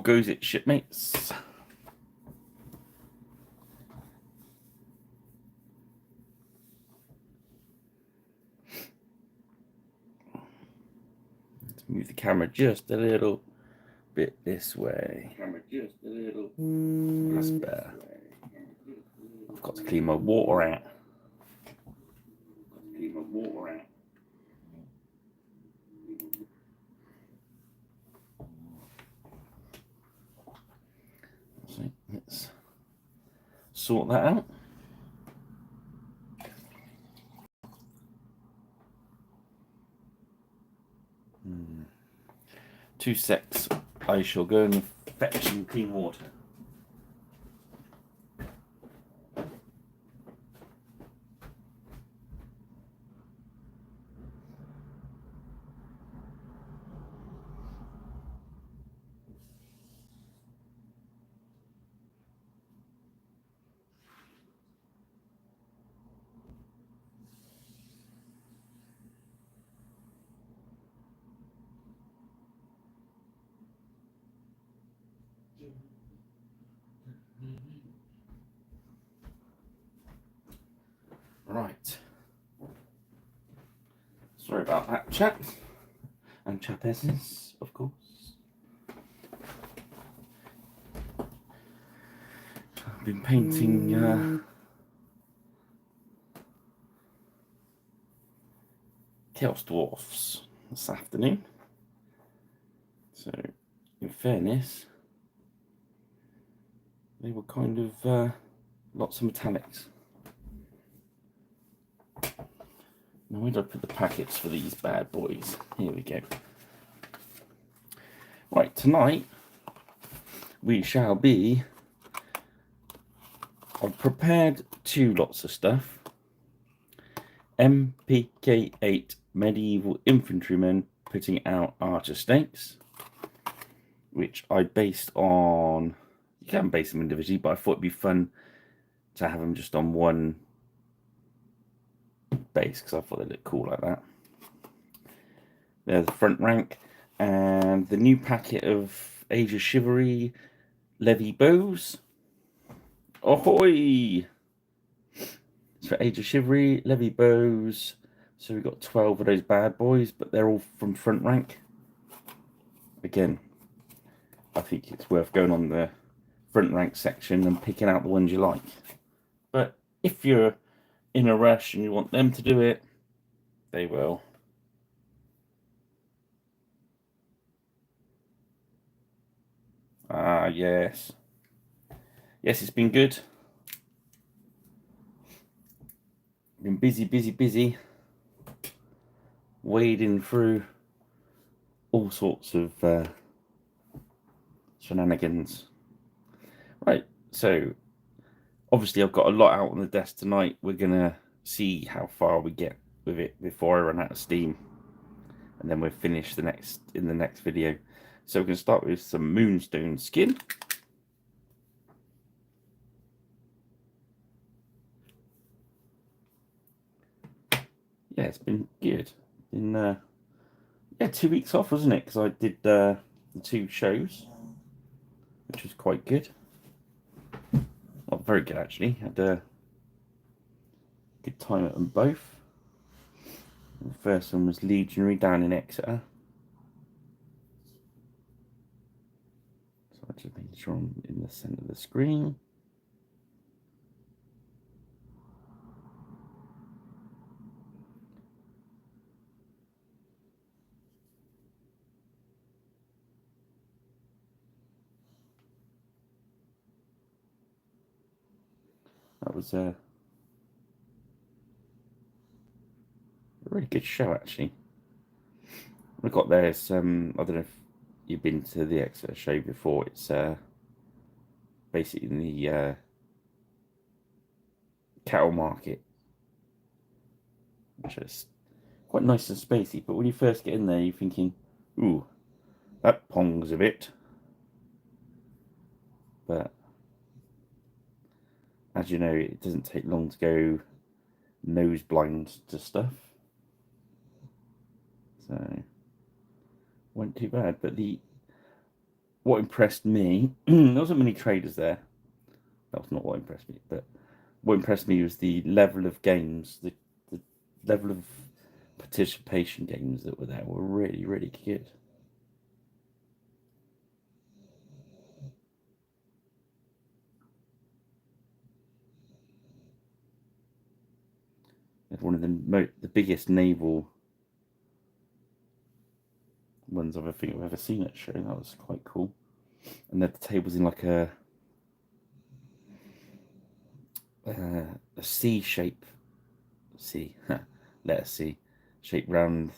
goes it, shipmates? Let's move the camera just a little bit this way. That's better. I've got to clean my water out. So let's sort that out. Two secs. I shall go and fetch some clean water. Right. Sorry about that, chaps. And chapesses, of course. I've been painting Chaos Dwarfs this afternoon. So, in fairness, they were kind of lots of metallics. Now, where did I put the packets for these bad boys? Here we go. Right, tonight we shall be. I've prepared two lots of stuff. MPK8 medieval infantrymen putting out archer stakes, which I based on. You can base them individually, but I thought it'd be fun to have them just on one base because I thought they looked cool like that. There's the front rank and the new packet of Age of Chivalry levy bows. Ahoy! It's for Age of Chivalry levy bows. So we've got 12 of those bad boys, but they're all from front rank. Again, I think it's worth going on the front rank section and picking out the ones you like. But if you're in a rush and you want them to do it, they will. Ah, yes. Yes, it's been good. Been busy. Wading through all sorts of shenanigans. Right, so obviously I've got a lot out on the desk tonight. We're gonna see how far we get with it before I run out of steam, and then we'll finish in the next video. So we're gonna start with some moonstone skin. Yeah, it's been good. Yeah, 2 weeks off, wasn't it? Because I did the 2 shows, which was quite good. Well, very good actually. Had a good time at them both. The first one was Legionary down in Exeter. So I just making sure I'm in the centre of the screen. That was a really good show actually. We got there. I don't know if you've been to the Exeter show before. It's basically in the cattle market, which is quite nice and spacey. But when you first get in there, you're thinking, "Ooh, that pongs a bit." But as you know, it doesn't take long to go nose blind to stuff. So, wasn't too bad. But the what impressed me, there wasn't many traders there. That was not what impressed me, but what impressed me was the level of games, the level of participation games that were there were really, really good. One of the biggest naval ones I've ever seen at show. That was quite cool. And then the tables in like a C shape, C, letter C, shape round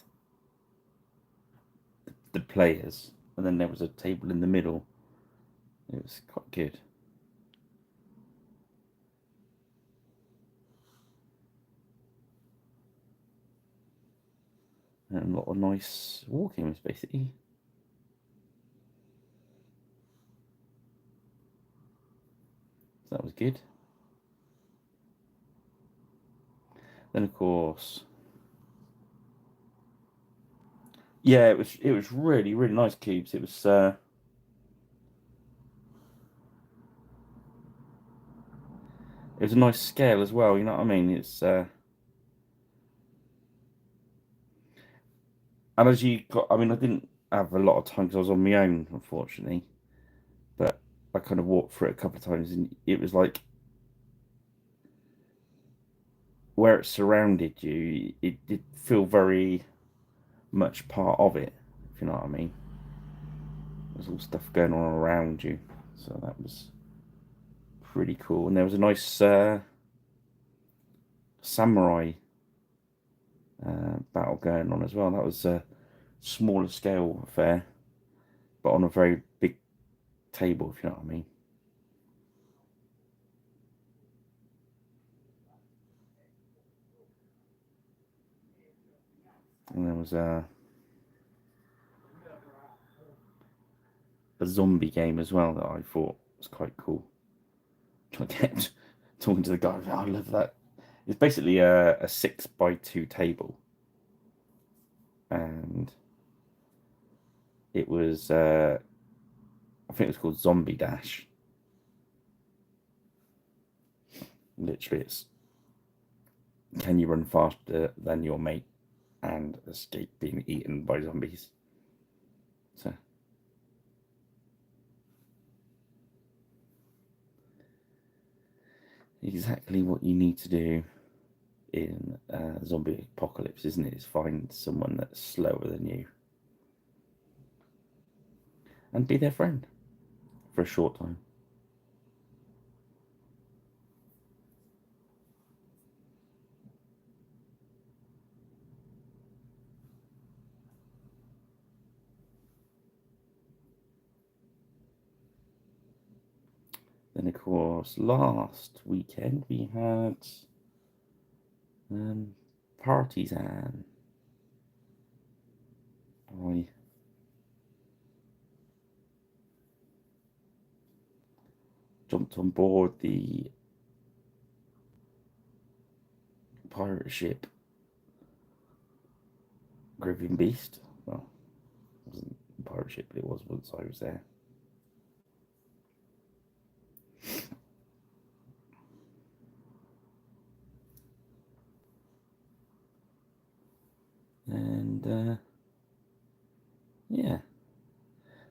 the players, and then there was a table in the middle. It was quite good. And a lot of nice war games, basically. So that was good. Then of course, yeah, it was really really nice cubes. It was a nice scale as well. You know what I mean? And as you got, I mean, I didn't have a lot of time because I was on my own, unfortunately. But I kind of walked through it a couple of times, and it was like where it surrounded you, it did feel very much part of it, if you know what I mean. There's all stuff going on around you, so that was pretty cool. And there was a nice samurai battle going on as well. That was a smaller scale affair, but on a very big table, if you know what I mean. And there was a zombie game as well that I thought was quite cool. I kept talking to the guy, oh, I love that. It's basically a 6x2 table, and it was I think it was called Zombie Dash. Literally, it's can you run faster than your mate and escape being eaten by zombies? So exactly what you need to do in zombie apocalypse, isn't it? Is find someone that's slower than you and be their friend for a short time. Then, of course, last weekend we had um, Partisan. I jumped on board the pirate ship Grieving Beast. Well, it wasn't a pirate ship, but it was once I was there. And yeah,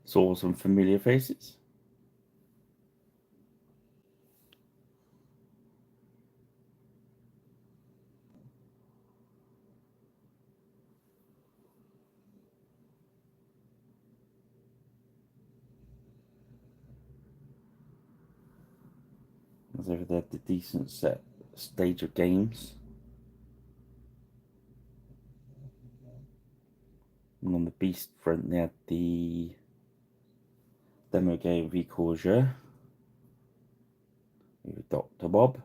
saw some familiar faces. As over there, the decent set stage of games. And on the Beast front, they had the demo game V Corsair with Dr. Bob.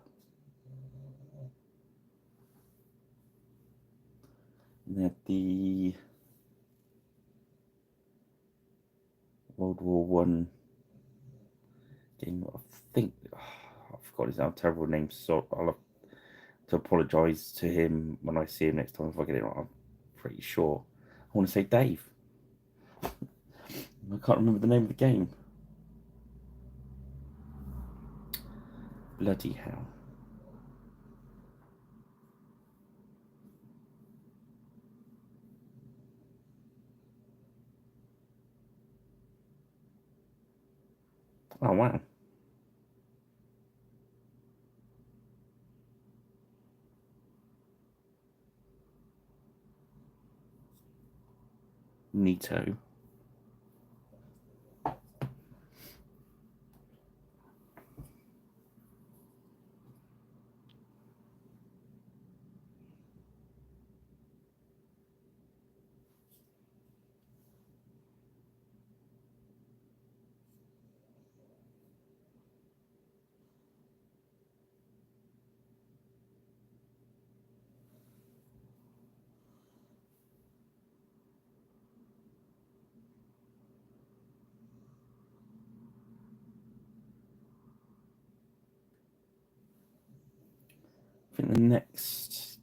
And they had the World War One game. I think I forgot his name. Terrible name. So I'll have to apologise to him when I see him next time if I get it wrong. I'm pretty sure. I want to say Dave. I can't remember the name of the game. Bloody hell. Oh, wow. Neato. I think the next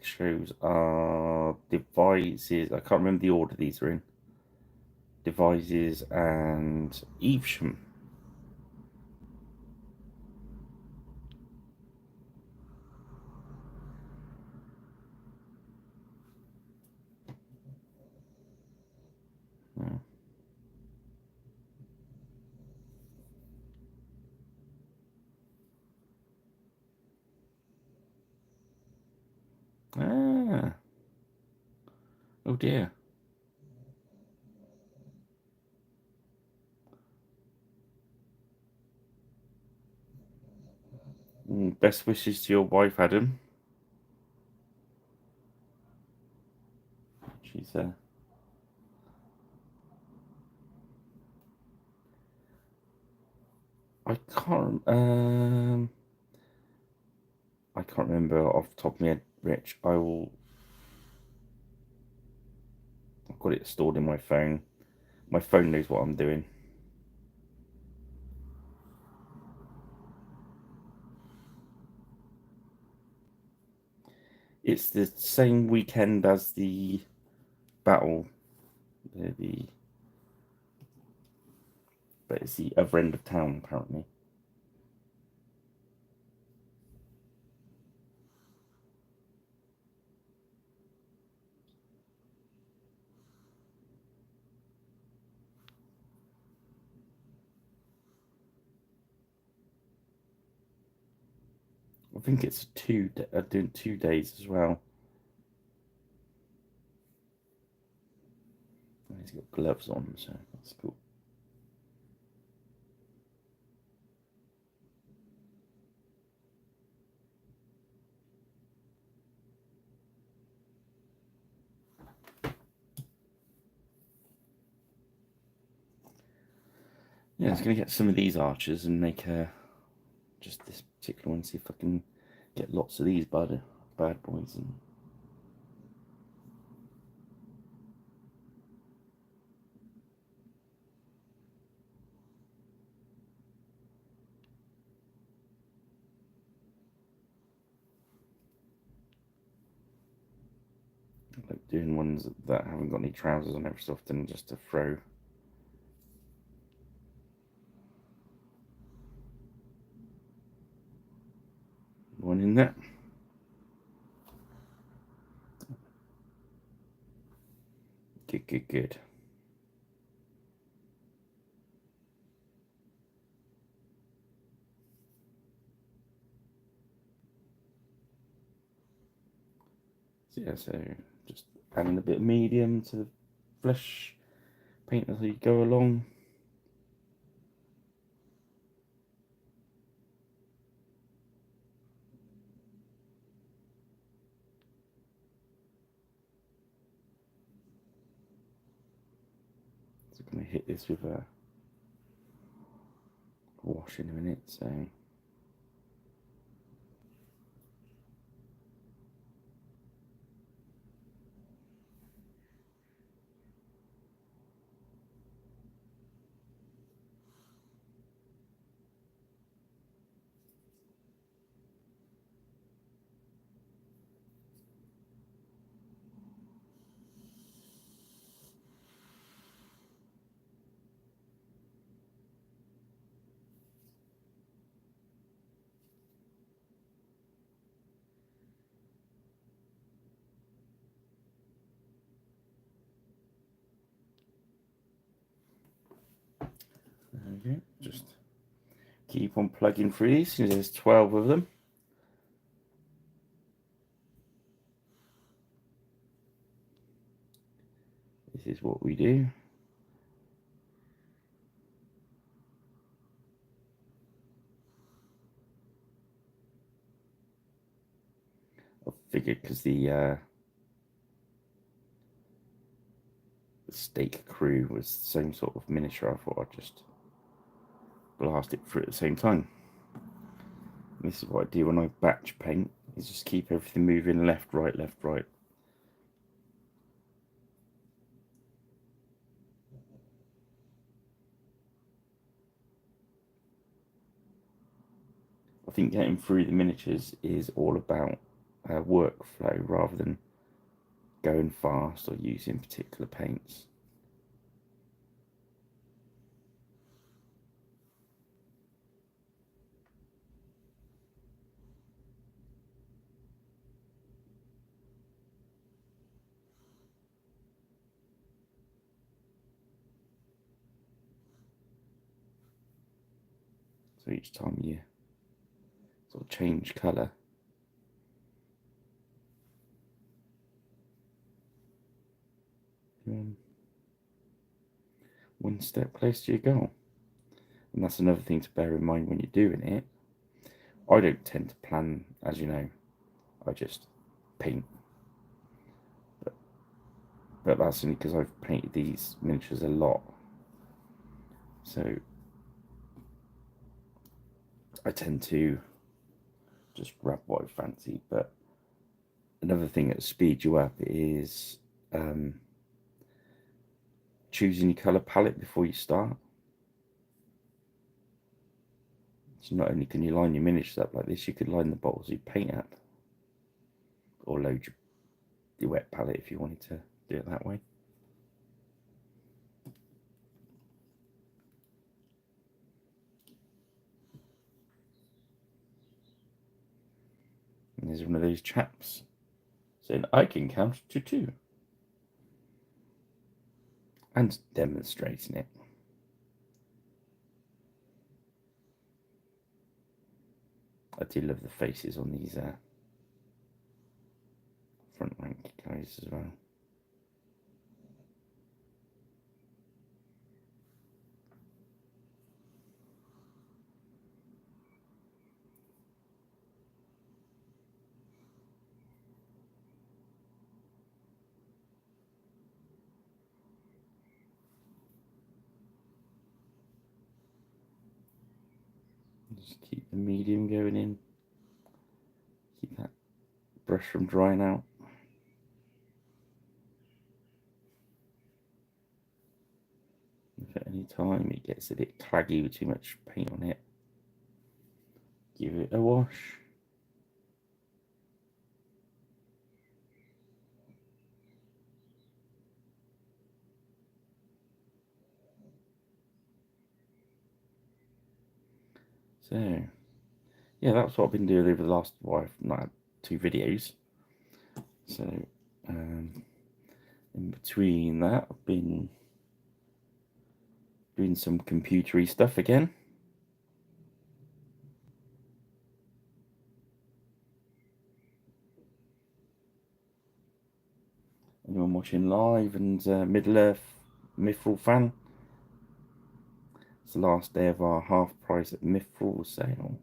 shows are Devices. I can't remember the order these are in. Devices and Evesham. Yeah. Ah. Oh dear. Best wishes to your wife, Adam. She's I can't I can't remember off the top of my head, Rich. I've got it stored in my phone. My phone knows what I'm doing. It's the same weekend as the battle, but it's the other end of town apparently. I think it's doing 2 days as well. He's got gloves on, so that's cool. Yeah, I was going to get some of these archers and make just this particular one, see if I can get lots of these bad boys. And I like doing ones that haven't got any trousers on every so often, just to throw one in there. Good, good, good. So yeah, so just adding a bit of medium to the flesh paint as you go along. So I'm going to hit this with a wash in a minute, so we go. Just keep on plugging through these. There's 12 of them. This is what we do. I figured because the stake crew was the same sort of miniature, I thought I'd just blast it through at the same time. And this is what I do when I batch paint, is just keep everything moving left, right, left, right. I think getting through the miniatures is all about workflow rather than going fast or using particular paints. So each time you sort of change colour, one step closer to your goal. And that's another thing to bear in mind when you're doing it. I don't tend to plan, as you know, I just paint. But that's only because I've painted these miniatures a lot. So I tend to just grab what I fancy. But another thing that speeds you up is choosing your colour palette before you start. So not only can you line your miniatures up like this, you could line the bottles you paint up, or load your wet palette if you wanted to do it that way. And there's one of those chaps saying, I can count to 2. And demonstrating it. I do love the faces on these front rank guys as well. Just keep the medium going in. Keep that brush from drying out. If at any time it gets a bit claggy with too much paint on it, give it a wash. So, yeah, that's what I've been doing over the last, well, I've not had 2 videos. So, in between that, I've been doing some computery stuff again. Anyone watching live and Middle Earth Mithril fan? It's the last day of our half price at Mithril sale.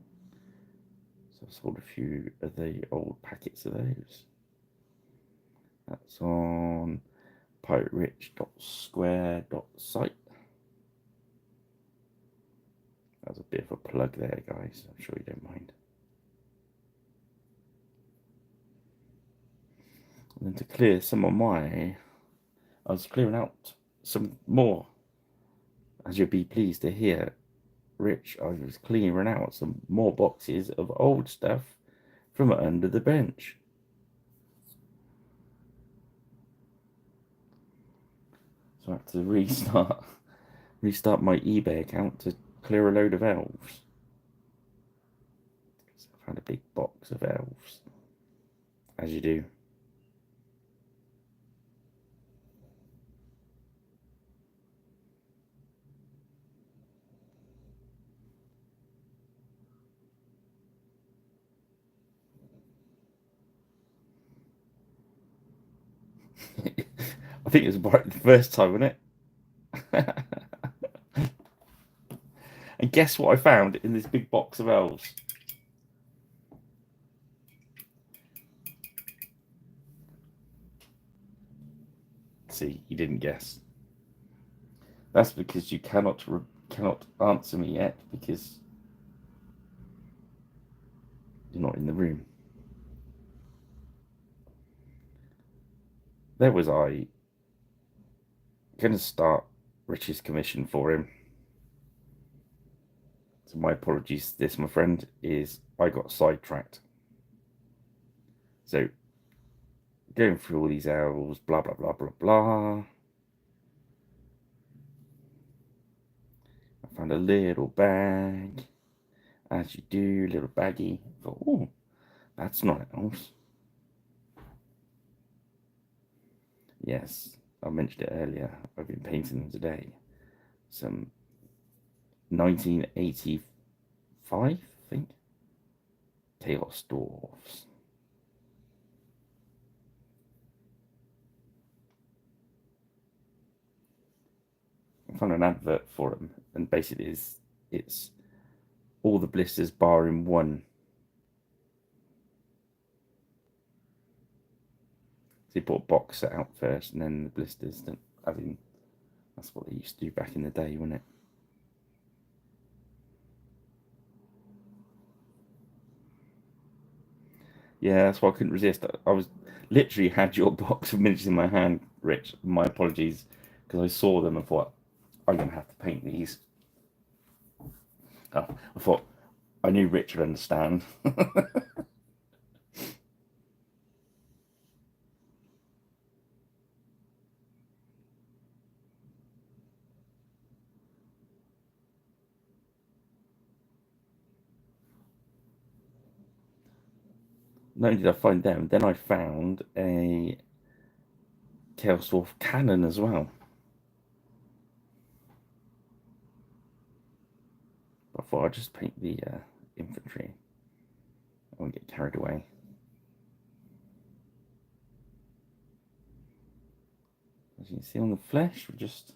So I've sold a few of the old packets of those. That's on piraterich.square.site. That's a bit of a plug there, guys. I'm sure you don't mind. And then to clear some of I was clearing out some more. As you'll be pleased to hear, Rich, I was clearing out some more boxes of old stuff from under the bench. So I had to restart my eBay account to clear a load of elves. So I found a big box of elves, as you do. I think it was right the first time, wasn't it? And guess what I found in this big box of elves? See, you didn't guess. That's because you cannot answer me yet because you're not in the room. There was I going to start Rich's commission for him. So my apologies. This, my friend, is I got sidetracked. So going through all these elves, blah blah blah blah blah. I found a little bag, as you do, little baggie. I thought, oh, that's not elves. Yes, I mentioned it earlier. I've been painting them today. Some 1985, I think. Chaos Dwarfs. I found an advert for them, and basically it's all the blisters barring one. So you put a box set out first, and then the blisters. I mean, that's what they used to do back in the day, wasn't it? Yeah, that's why I couldn't resist. I was literally had your box of miniatures in my hand, Rich. My apologies, because I saw them and thought I'm gonna have to paint these. Oh, I thought I knew Rich would understand. Not only did I find them, then I found a Chaos Dwarf cannon as well. I thought I'd just paint the infantry. I won't get carried away. As you can see on the flesh, we're just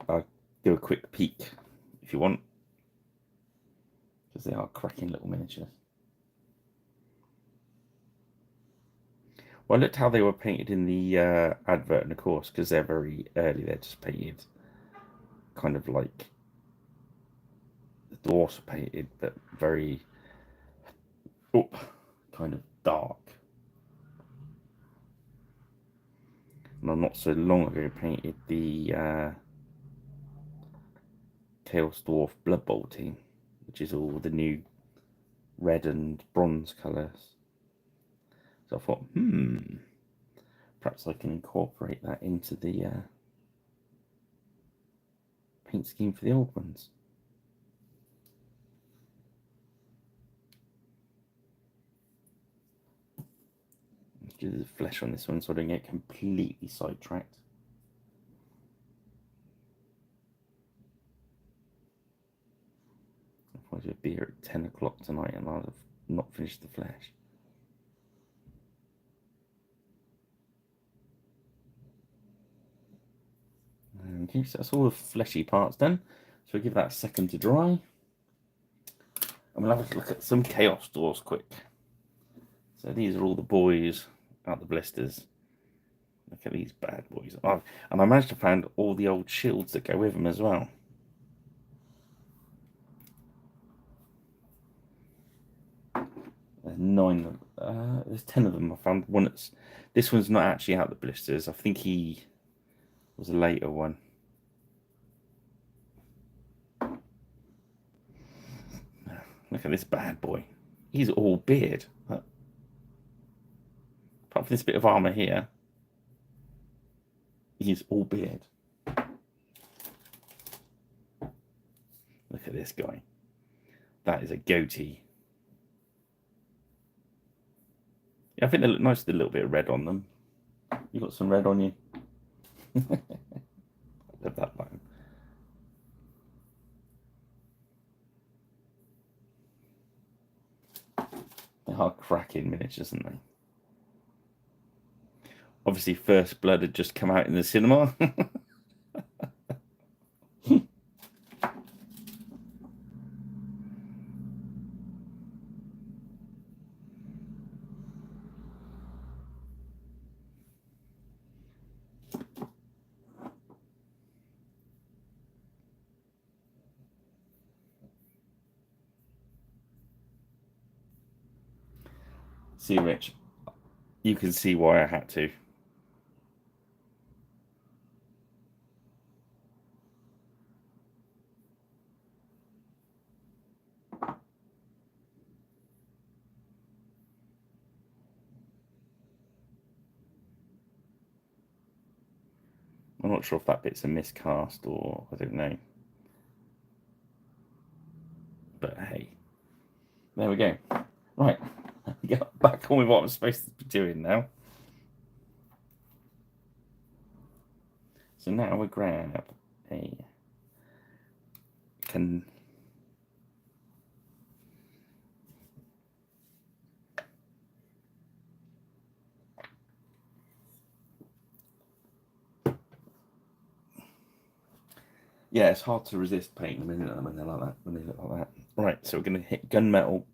I'll do a quick peek if you want, because they are cracking little miniatures. Well, I looked how they were painted in the advert, and of course, because they're very early, they're just painted kind of like the dwarfs are painted, but very kind of dark. And not so long ago painted the Chaos Dwarf Blood Bowl team, which is all the new red and bronze colours. So I thought, perhaps I can incorporate that into the paint scheme for the old ones. Let's do the flesh on this one so I don't get completely sidetracked. Otherwise we'll be here at 10 o'clock tonight and I'll have not finished the flesh. Okay, so that's all the fleshy parts done. So we'll give that a second to dry. And we'll have a look at some Chaos Dwarfs quick. So these are all the boys out the blisters. Look at these bad boys. And I managed to find all the old shields that go with them as well. There's 9 there's 10 of them. I found one that's... This one's not actually out the blisters. I think he was a later one. Look at this bad boy. He's all beard. Apart from this bit of armour here, he's all beard. Look at this guy. That is a goatee. Yeah, I think they look nice with a little bit of red on them. You got some red on you? I love that line. They are cracking miniatures, aren't they? Obviously, First Blood had just come out in the cinema. See, Rich, you can see why I had to. I'm not sure if that bit's a miscast or I don't know. But hey, there we go. Right, get back on with what I'm supposed to be doing now. So now we grab a yeah, it's hard to resist painting them when they're like that, when they look like that. Right, so we're going to hit gunmetal.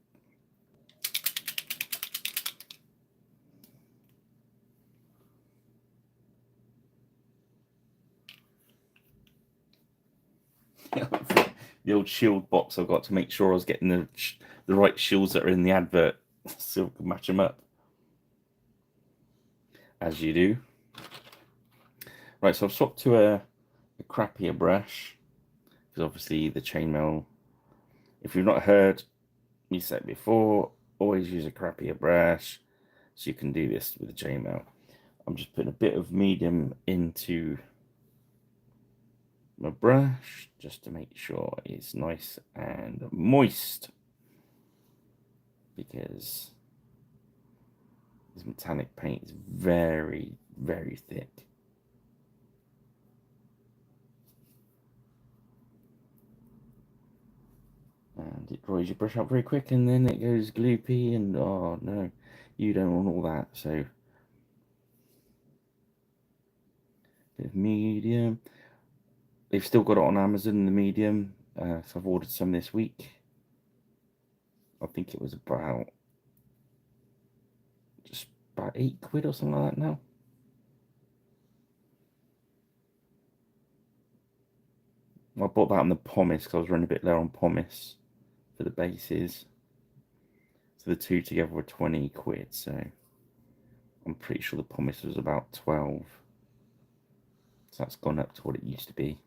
The old shield box I've got to make sure I was getting the right shields that are in the advert so I can match them up. As you do. Right, so I've swapped to a crappier brush because obviously the chainmail, if you've not heard me say it before, always use a crappier brush so you can do this with the chainmail. I'm just putting a bit of medium into my brush just to make sure it's nice and moist because this metallic paint is very, very thick. And it dries your brush up very quick and then it goes gloopy and oh no, you don't want all that. So bit of medium. They've still got it on Amazon, the medium. So I've ordered some this week. I think it was about just about £8 or something like that now. I bought that on the pomace because I was running a bit low on pomace for the bases. So the two together were £20. So I'm pretty sure the pomace was about 12. So that's gone up to what it used to be.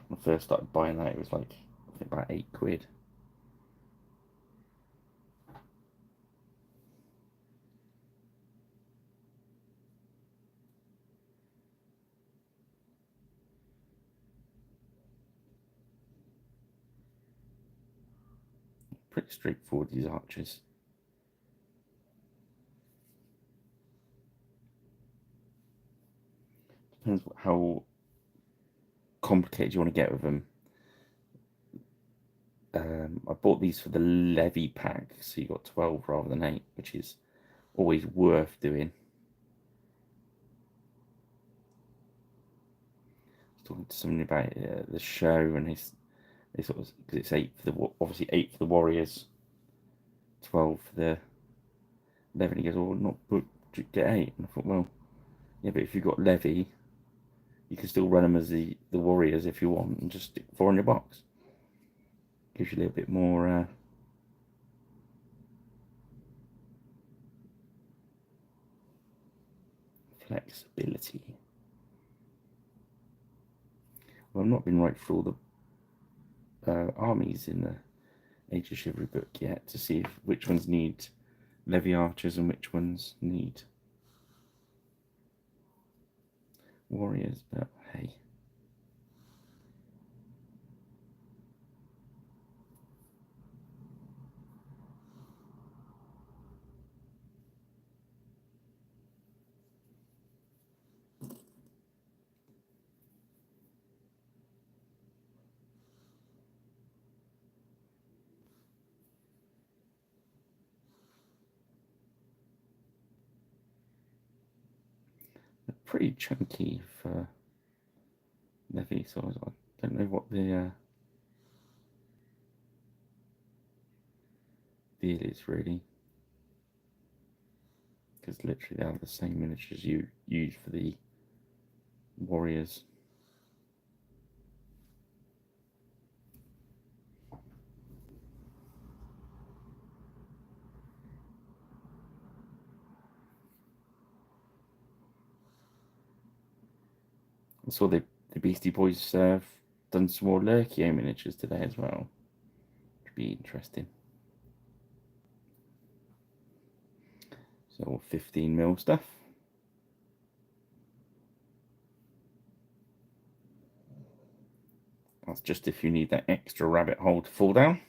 When I first started buying that, it was like I think about £8. Pretty straightforward, these archers. Depends how complicated you want to get with them. I bought these for the levy pack, so you got 12 rather than 8, which is always worth doing. I was talking to somebody about the show, and they sort of, because it's 8 for the, obviously 8 for the warriors, 12 for the 11. He goes, "Oh, not get 8." And I thought, well, yeah, but if you've got levy, you can still run them as the warriors if you want, and just stick 4 in your box. Gives you a little bit more flexibility. Well, I've not been right through all the armies in the Age of Chivalry book yet to see which ones need levy archers and which ones need warriors, but hey. pretty chunky for levy, so I don't know what the deal is really, because literally they are the same miniatures you use for the warriors. I saw the Beastie Boys have done some more Lurkio miniatures today as well. Should be interesting. So all 15mm stuff. That's just if you need that extra rabbit hole to fall down.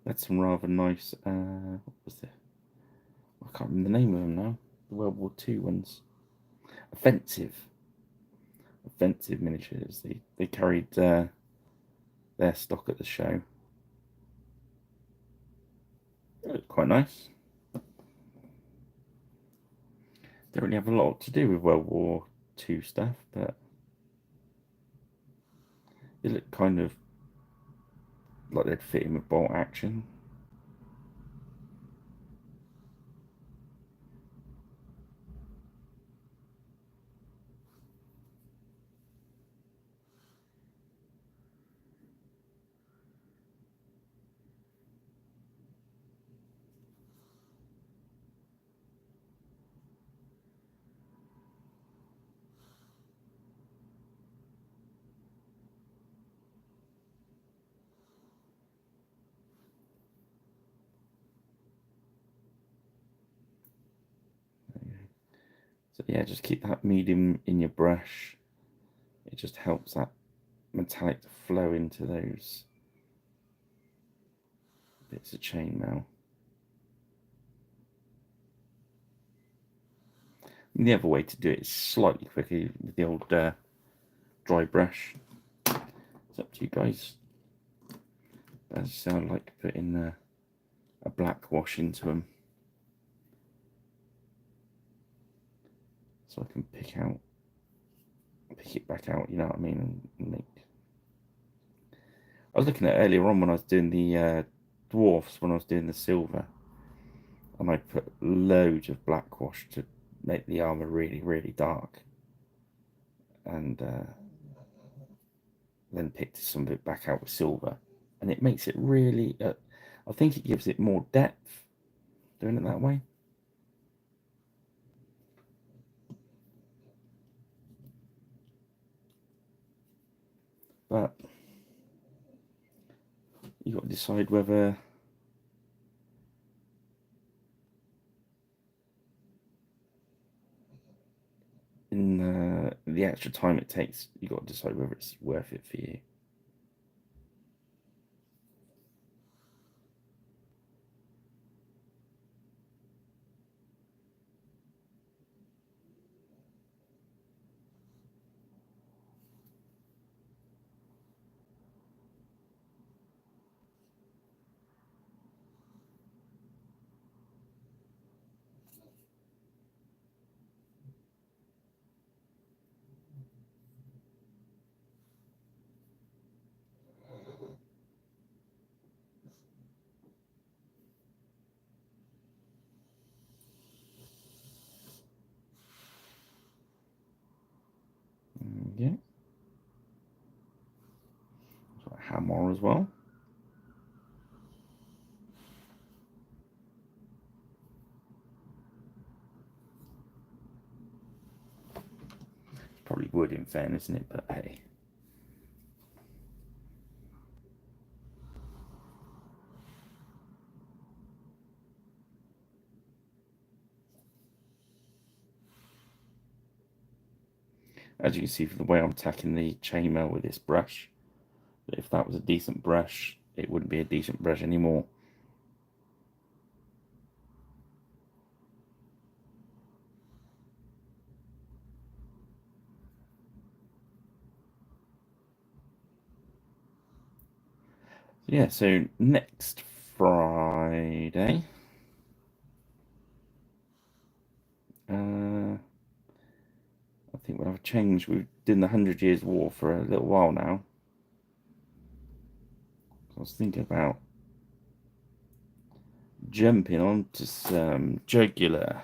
That's some rather nice, what was the, I can't remember the name of them now, the World War II ones. Offensive miniatures. They carried their stock at the show. It looked quite nice. Don't really have a lot to do with World War II stuff, but it looked kind of like they'd fit in with bolt action. So yeah, just keep that medium in your brush. It just helps that metallic to flow into those bits of chainmail. And the other way to do it is slightly quicker with the old dry brush. It's up to you guys. As I say, I like putting a black wash into them, so I can pick it back out, you know what I mean, and make. I was looking at earlier on when I was doing the dwarfs, when I was doing the silver, and I put loads of black wash to make the armor really, really dark, and then picked some of it back out with silver, and it makes it really. I think it gives it more depth doing it that way. But you got to decide whether in the extra time it takes, you got to decide whether it's worth it for you. Yeah. So hammer as well. It's probably wood in fairness, isn't it? But hey. As you can see from the way I'm attacking the chainmail with this brush, if that was a decent brush, it wouldn't be a decent brush anymore. Yeah, so next Friday, I think we'll have a change. We've done the 100 Years' War for a little while now. I was thinking about jumping on to some jugular.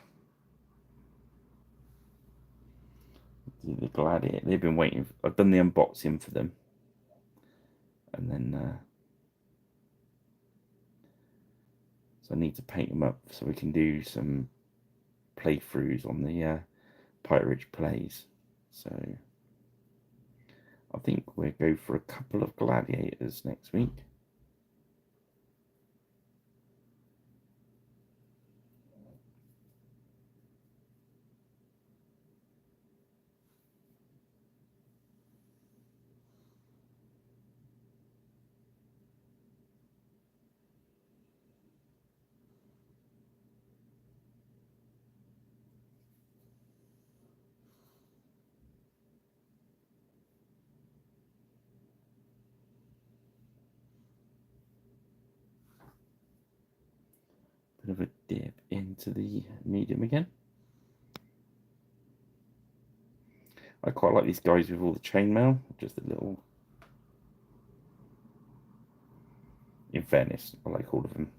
The Gladiator. They've been waiting. I've done the unboxing for them, and then so I need to paint them up so we can do some playthroughs on the Pirate Ridge Plays. So I think we'll go for a couple of Gladiators next week. Bit of a dip into the medium again. I quite like these guys with all the chainmail, just a little. In fairness, I like all of them.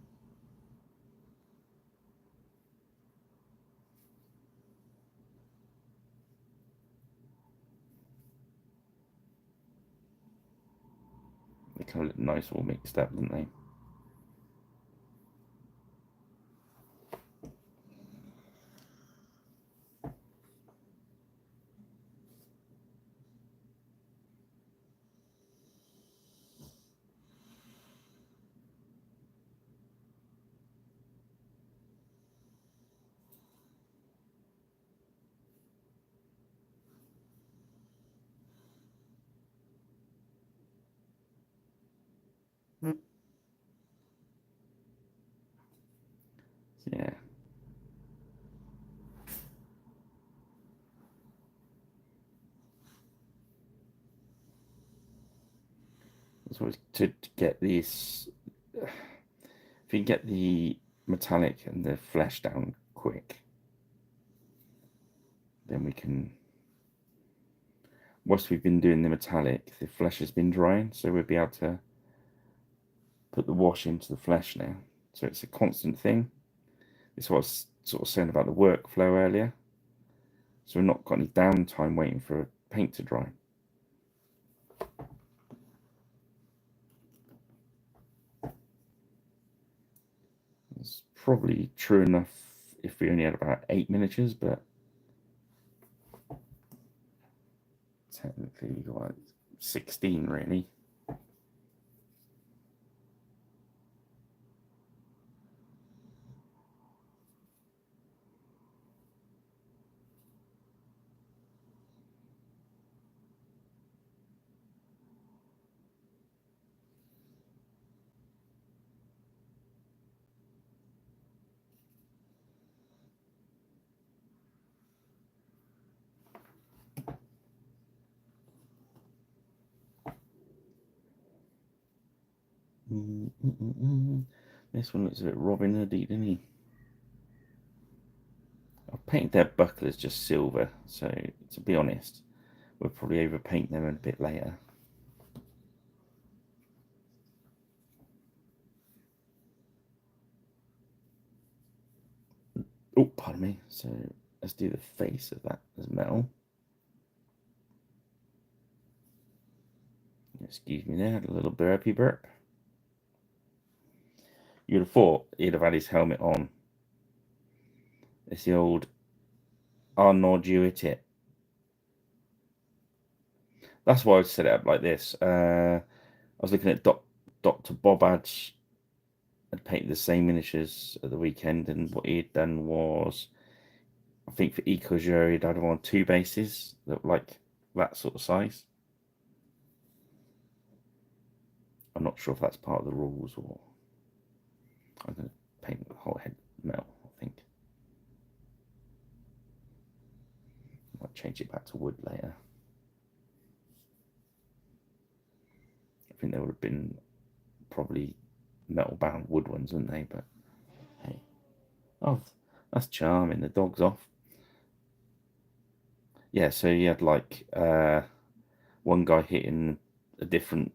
They kind of look nice all mixed up, don't they? Yeah. It's always to get this. If you can get the metallic and the flesh down quick, then we can. Whilst we've been doing the metallic, the flesh has been drying, so we'll be able to put the wash into the flesh now. So it's a constant thing. It's what I was sort of saying about the workflow earlier. So we've not got any downtime waiting for paint to dry. It's probably true enough if we only had about 8 miniatures, but technically we've got 16 really. This one looks a bit Robin Hoody, doesn't he? I've painted their bucklers just silver, so to be honest, we'll probably overpaint them a bit later. Oh, pardon me. So let's do the face of that as metal. Excuse me there, a little burpy burp. You'd have thought he'd have had his helmet on. It's the old Arnold Hewitt it. That's why I set it up like this. I was looking at Dr. Bob had painted the same miniatures at the weekend, and what he'd done was, I think for Eco Joe, he'd had them on 2 bases that like that sort of size. I'm not sure if that's part of the rules, or I'm going to paint the whole head metal, I think. Might change it back to wood later. I think there would have been probably metal bound wood ones, wouldn't they? But hey, oh, that's charming. The dog's off. Yeah, so you had like one guy hitting a different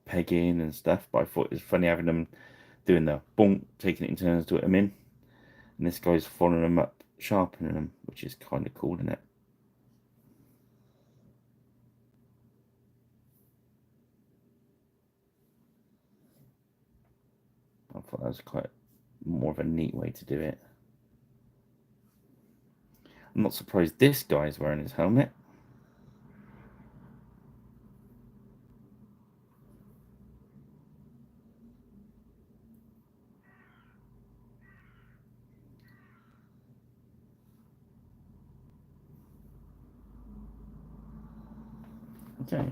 peg in and stuff, but I thought it was funny having them doing the bonk, taking it in turns to hit them in, and this guy's following them up, sharpening them, which is kind of cool, isn't it? I thought that was quite more of a neat way to do it. I'm not surprised this guy's wearing his helmet. Okay,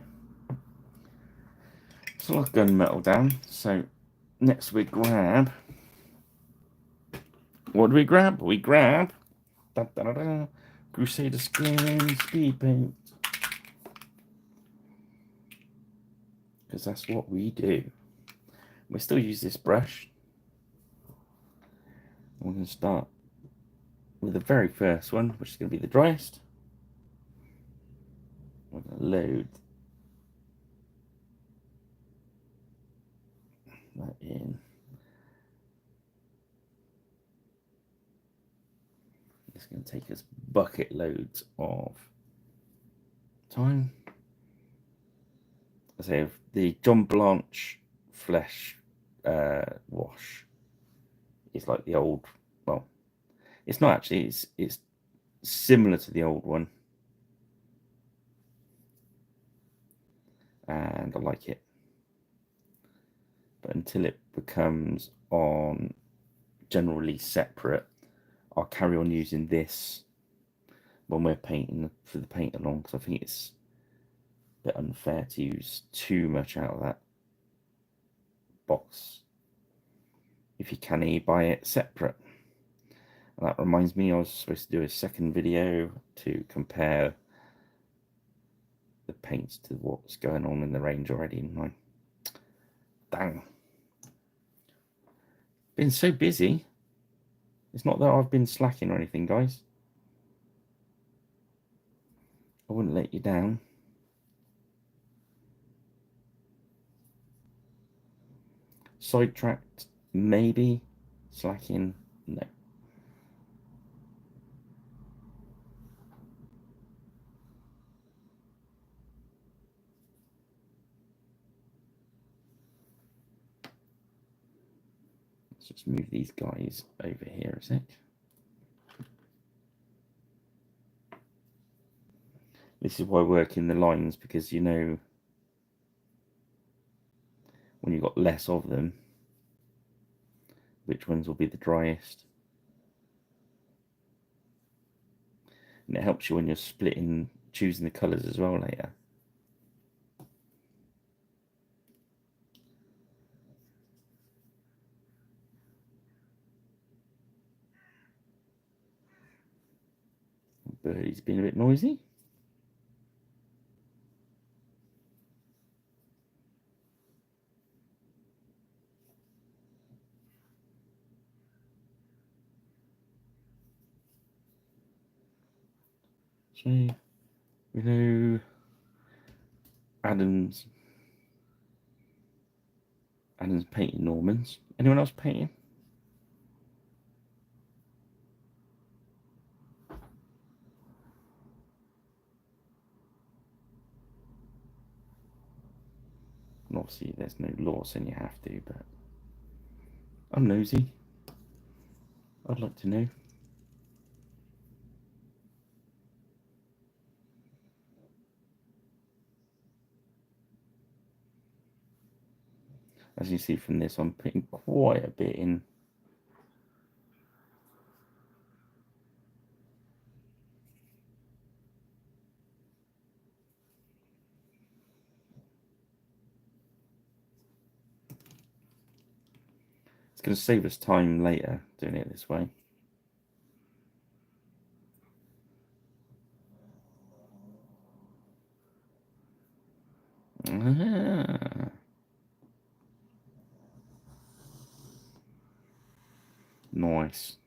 so I've gunmetal down. So next we grab. What do we grab? We grab da, da, da, da, Crusader Skin Speed Paint, because that's what we do. We still use this brush. We're going to start with the very first one, which is going to be the driest. We're going to load that in. It's going to take us bucket loads of time. I say the John Blanche Flesh wash is like the old. Well, it's not actually. It's similar to the old one, and I like it. But until it becomes on generally separate, I'll carry on using this when we're painting for the Paintalong, because I think it's a bit unfair to use too much out of that box. If you can, you buy it separate. And that reminds me, I was supposed to do a second video to compare the paints to what's going on in the range already. Dang. Been so busy. It's not that I've been slacking or anything, guys. I wouldn't let you down. Sidetracked, maybe. Slacking, no. Let's just move these guys over here a sec. This is why I work in the lines, because you know when you've got less of them, which ones will be the driest. And it helps you when you're splitting, choosing the colours as well later. Birdie's been a bit noisy. So, you know, Adam's painting Normans. Anyone else painting? And obviously there's no law saying you have to, but I'm nosy. I'd like to know. As you see from this, I'm putting quite a bit in. going to save us time later doing it this way. Ah, nice.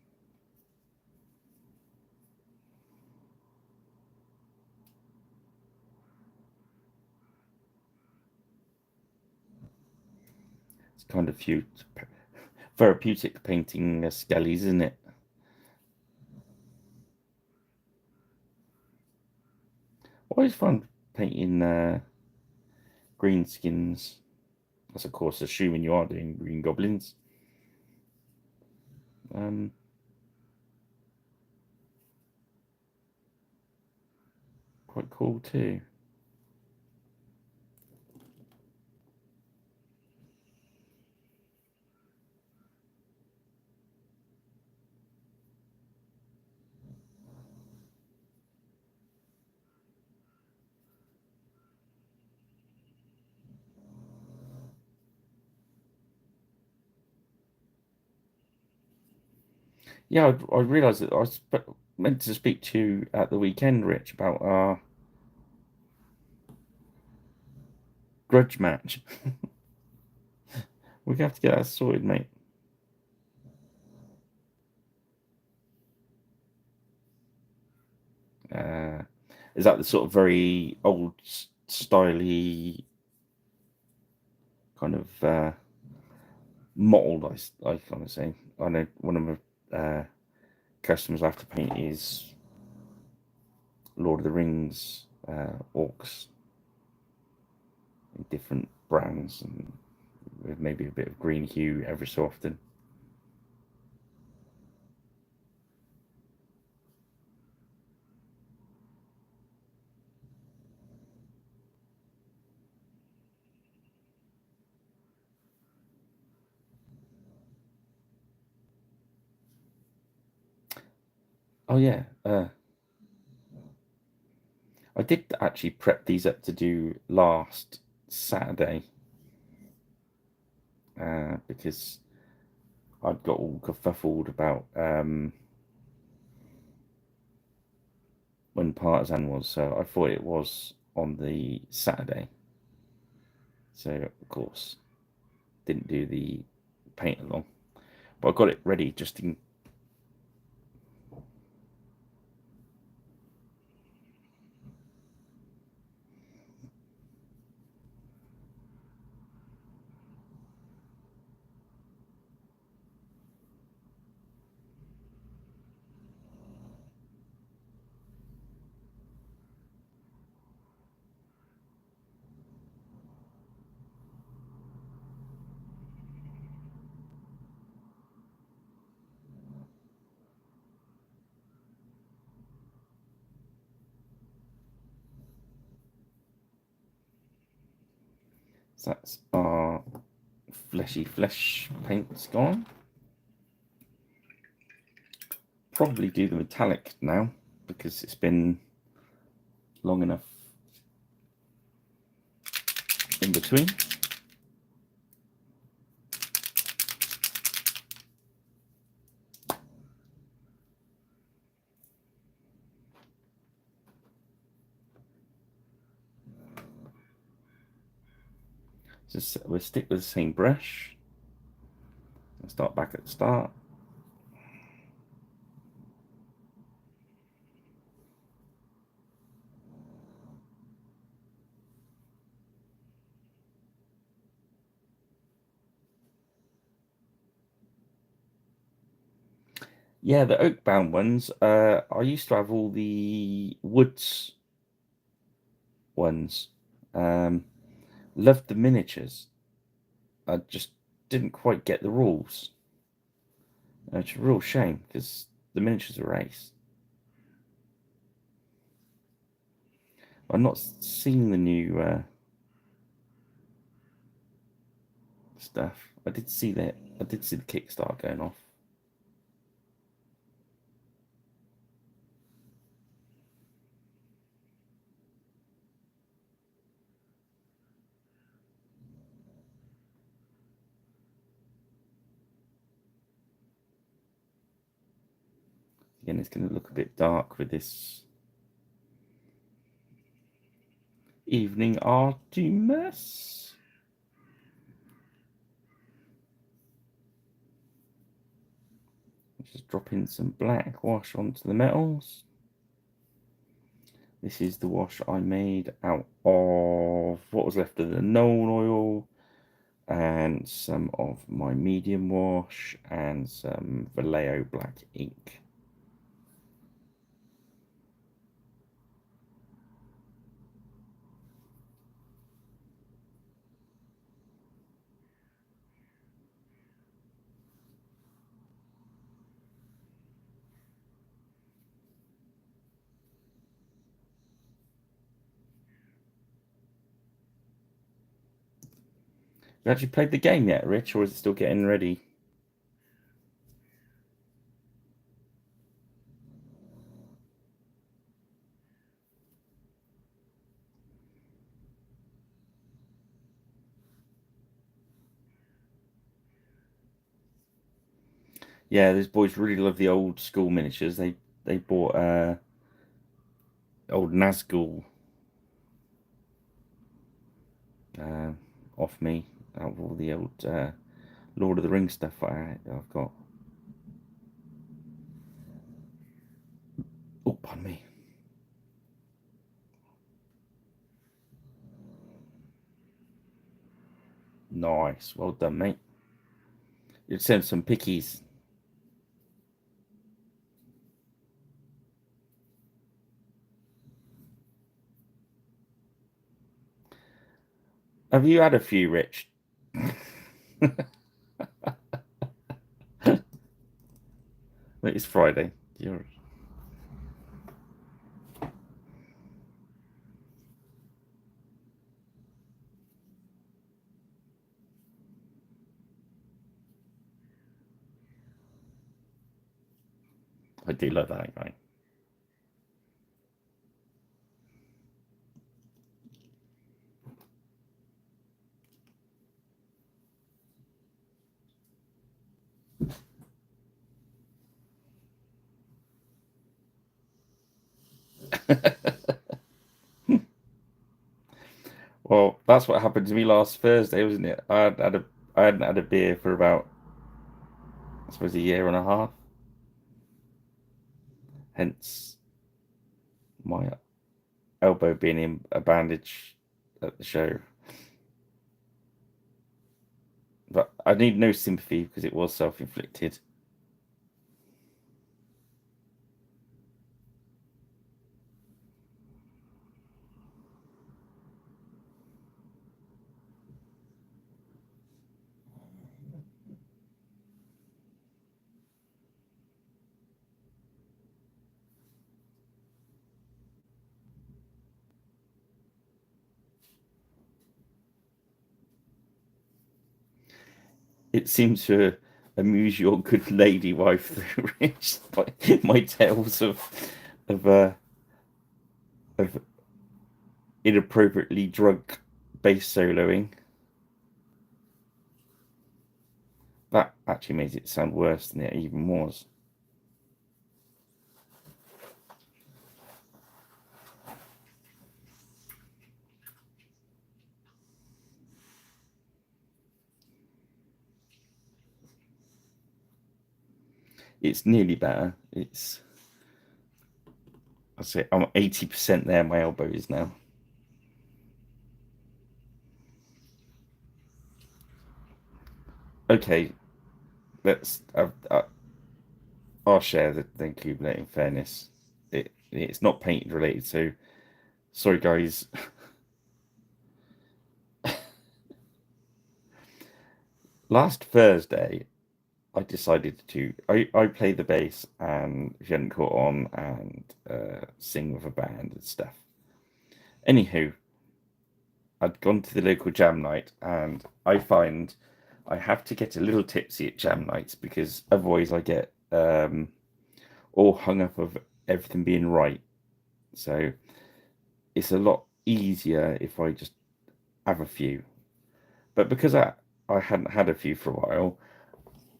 It's kind of therapeutic painting skellies, isn't it? Always fun painting green skins. That's of course assuming you are doing green goblins. Um, quite cool too. Yeah, I realised that I was meant to speak to you at the weekend, Rich, about our grudge match. We're gonna have to get that sorted, mate. Uh, is that the sort of very old styly kind of mottled? I kind of say. I know one of my customers after paint is Lord of the Rings orcs in different brands and with maybe a bit of green hue every so often. Oh yeah, I did actually prep these up to do last Saturday because I'd got all kerfuffled about when Partisan was, so I thought it was on the Saturday. So of course didn't do the paint along, but I got it ready just in. So that's our fleshy flesh paint's gone. Probably do the metallic now because it's been long enough in between. Just we'll stick with the same brush and start back at the start. Yeah, the oak bound ones. I used to have all the woods ones. Um, Loved the miniatures. I just didn't quite get the rules. It's a real shame because the miniatures are ace. I'm not seeing the new stuff. I did see that. I did see the Kickstarter going off. Again, it's going to look a bit dark with this evening arduous. Just dropping some black wash onto the metals. This is the wash I made out of what was left of the Knoll oil and some of my medium wash and some Vallejo black ink. You actually played the game yet, Rich, or is it still getting ready? Yeah, these boys really love the old school miniatures. They bought old Nazgul off me out of all the old Lord of the Rings stuff I've got. Oh, pardon me. Nice, well done, mate. You'd send some pickies. Have you had a few, Rich? It's Friday. I do love that guy. Well, that's what happened to me last Thursday, wasn't it? I hadn't had a beer for about, I suppose, a year and a half. Hence my elbow being in a bandage at the show. But I need no sympathy because it was self-inflicted. It seems to amuse your good lady wife through Rich, my tales of inappropriately drunk bass soloing. That actually made it sound worse than it even was. It's nearly better. I'd say I'm 80% there. My elbow is now. Okay, let's. I'll share the Kubelet. In fairness, it's not painted related. So sorry, guys. Last Thursday, I decided to. I play the bass and if you hadn't caught on and sing with a band and stuff. Anywho, I'd gone to the local jam night and I find I have to get a little tipsy at jam nights because otherwise I get all hung up of everything being right. So it's a lot easier if I just have a few. But because I hadn't had a few for a while,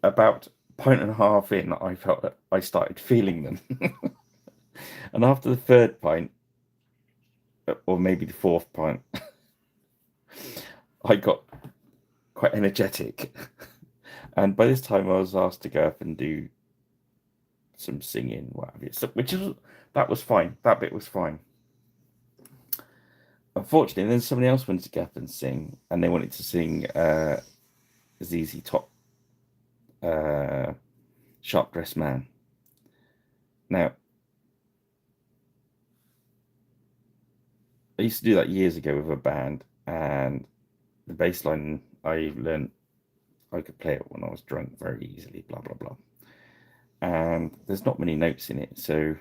about pint and a half in, I felt that I started feeling them. And after the third pint, or maybe the fourth pint, I got quite energetic. And by this time I was asked to go up and do some singing, what have you. So, that was fine. That bit was fine. Unfortunately, then somebody else wanted to get up and sing, and they wanted to sing ZZ Top, Sharp Dressed Man. Now, I used to do that years ago with a band, and the bass line I learned I could play it when I was drunk very easily, blah, blah, blah. And there's not many notes in it, so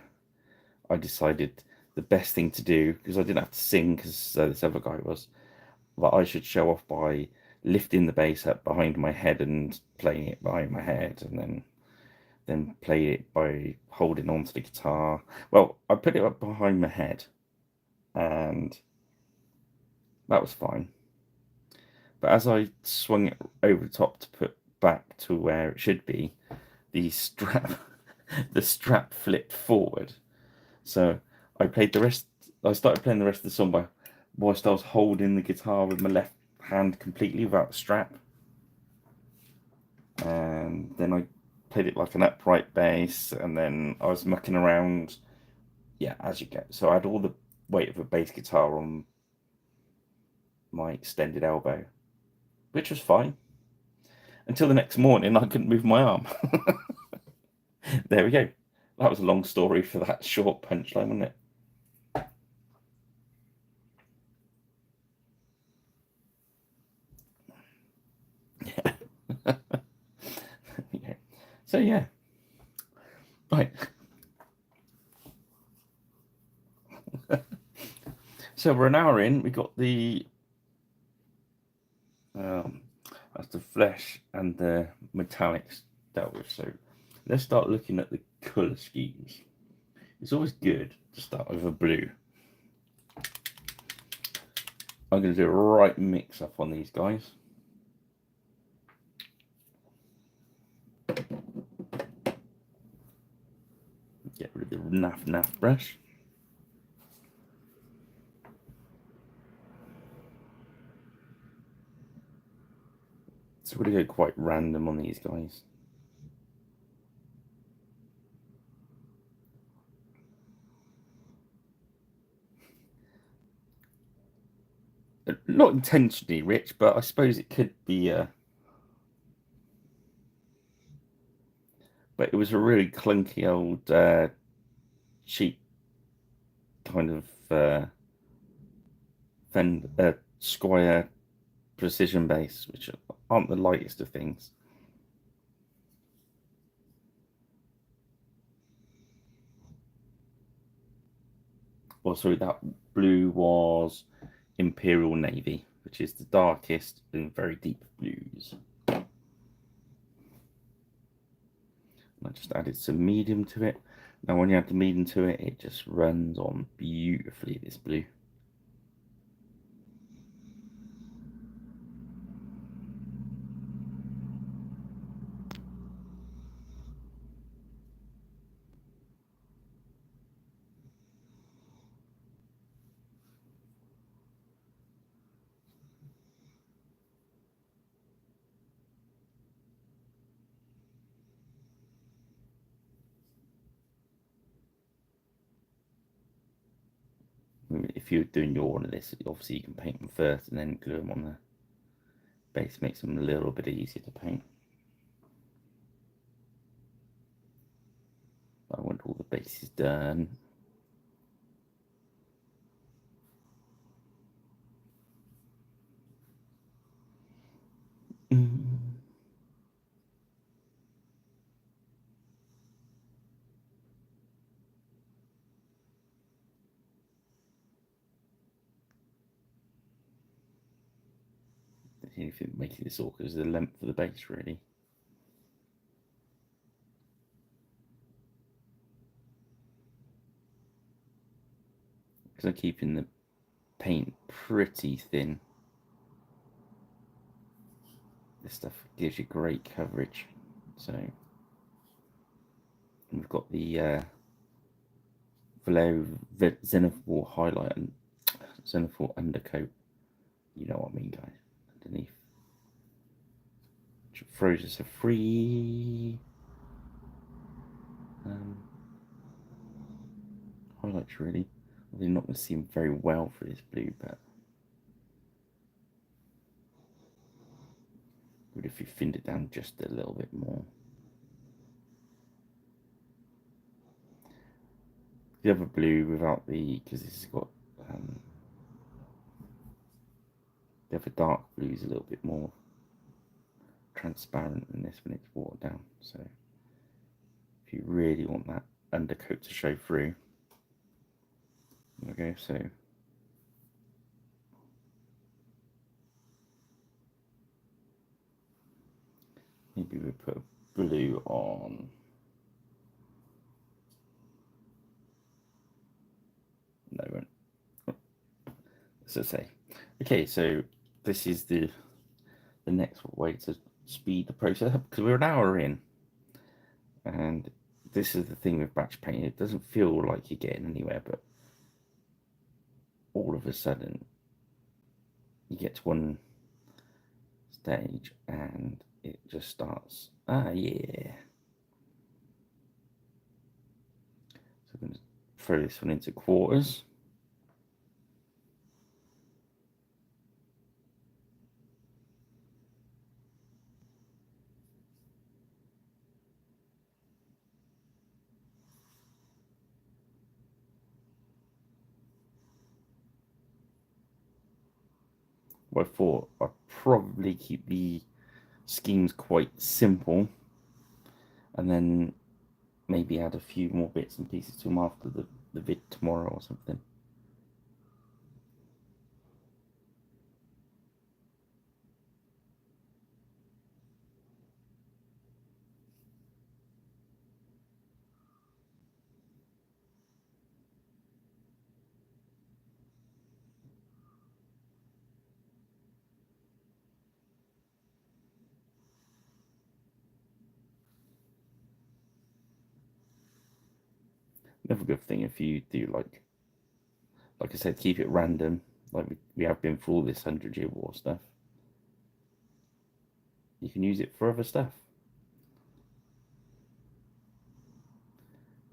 I decided the best thing to do, because I didn't have to sing because this other guy was, that I should show off by lifting the bass up behind my head and playing it behind my head, and then play it by holding onto the guitar. Well, I put it up behind my head, and that was fine. But as I swung it over the top to put back to where it should be, the strap flipped forward. So I started playing the rest of the song whilst I was holding the guitar with my left hand completely without the strap. And then I played it like an upright bass, and then I was mucking around, as you get. So I had all the weight of a bass guitar on my extended elbow, which was fine. Until the next morning, I couldn't move my arm. There we go. That was a long story for that short punchline, wasn't it? Yeah. Yeah. So yeah. Right. So we're an hour in. We got the that's the flesh and the metallics dealt with. So let's start looking at the colour schemes. It's always good to start with a blue. I'm going to do a right mix up on these guys. Get rid of the naff brush. So we're going to go quite random on these guys. Not intentionally rich, but I suppose it could be. But it was a really clunky old cheap kind of Squire precision bass, which aren't the lightest of things. Oh, sorry, that blue was Imperial Navy, which is the darkest and very deep blues. And I just added some medium to it. Now, when you add the medium to it, it just runs on beautifully, this blue. If you're doing your one of this, obviously you can paint them first and then glue them on the base. Makes them a little bit easier to paint. I want all the bases done. The only thing making this awkward is the length of the base, really. Because I'm keeping the paint pretty thin. This stuff gives you great coverage. So And we've got the Vallejo Zenithal highlight and Zenithal undercoat. You know what I mean, guys. Underneath. Which throws us a free highlights, really. They're not going to seem very well for this blue, but good if you thinned it down just a little bit more. The other blue without the, because this has got the other dark blue is a little bit more transparent than this when it's watered down. So if you really want that undercoat to show through, okay, so maybe we put a blue on. No, we won't. As I say, okay, so this is the next way to speed the process up, because we're an hour in, and this is the thing with batch painting. It doesn't feel like you're getting anywhere, but all of a sudden you get to one stage and it just starts. Ah, yeah. So I'm going to throw this one into quarters. Well, I thought I'd probably keep the schemes quite simple and then maybe add a few more bits and pieces to them after the vid tomorrow or something. Another good thing if you do like I said, keep it random, like we have been for all this 100-Year War stuff. You can use it for other stuff.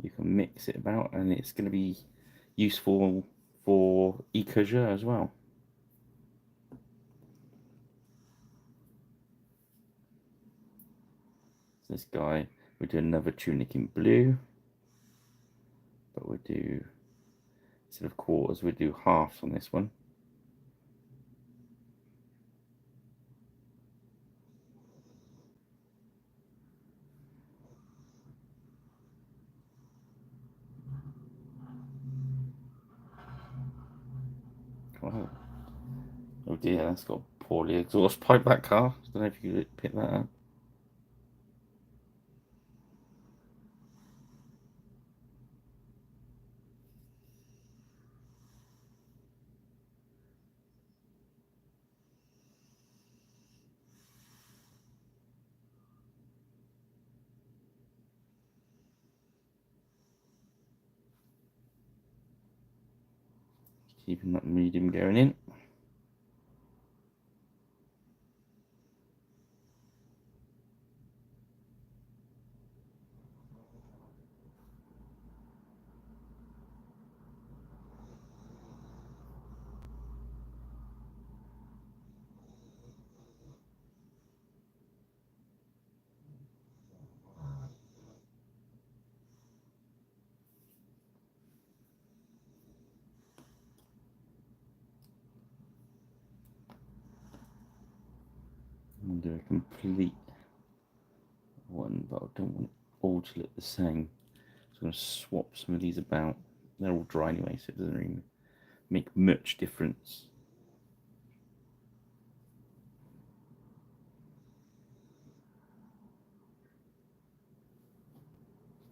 You can mix it about, and it's going to be useful for eco-jeu as well. So this guy, we do another tunic in blue, but we do, instead of quarters, we do halves on this one. Wow. Oh dear, that's got poorly exhaust pipe, that car. I don't know if you could pick that up. Keeping that medium going in. And do a complete one, but I don't want it all to look the same. So I'm going to swap some of these about. They're all dry anyway, so it doesn't really make much difference.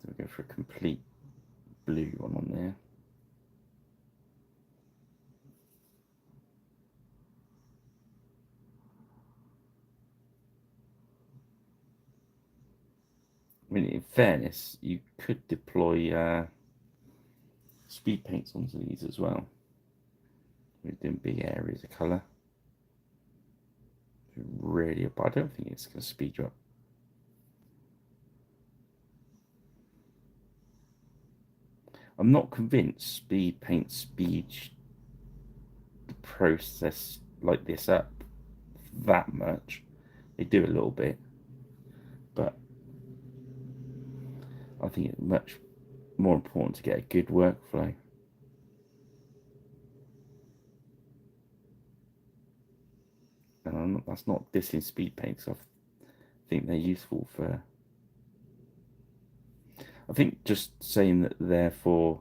So we go for a complete blue one on there. mean, in fairness, you could deploy speed paints onto these as well. We're doing big areas of colour. Really, but I don't think it's going to speed you up. I'm not convinced speed paint speeds the process like this up that much. They do a little bit, but I think it's much more important to get a good workflow. And that's not dissing speed paints. I think they're useful for. I think just saying that they're for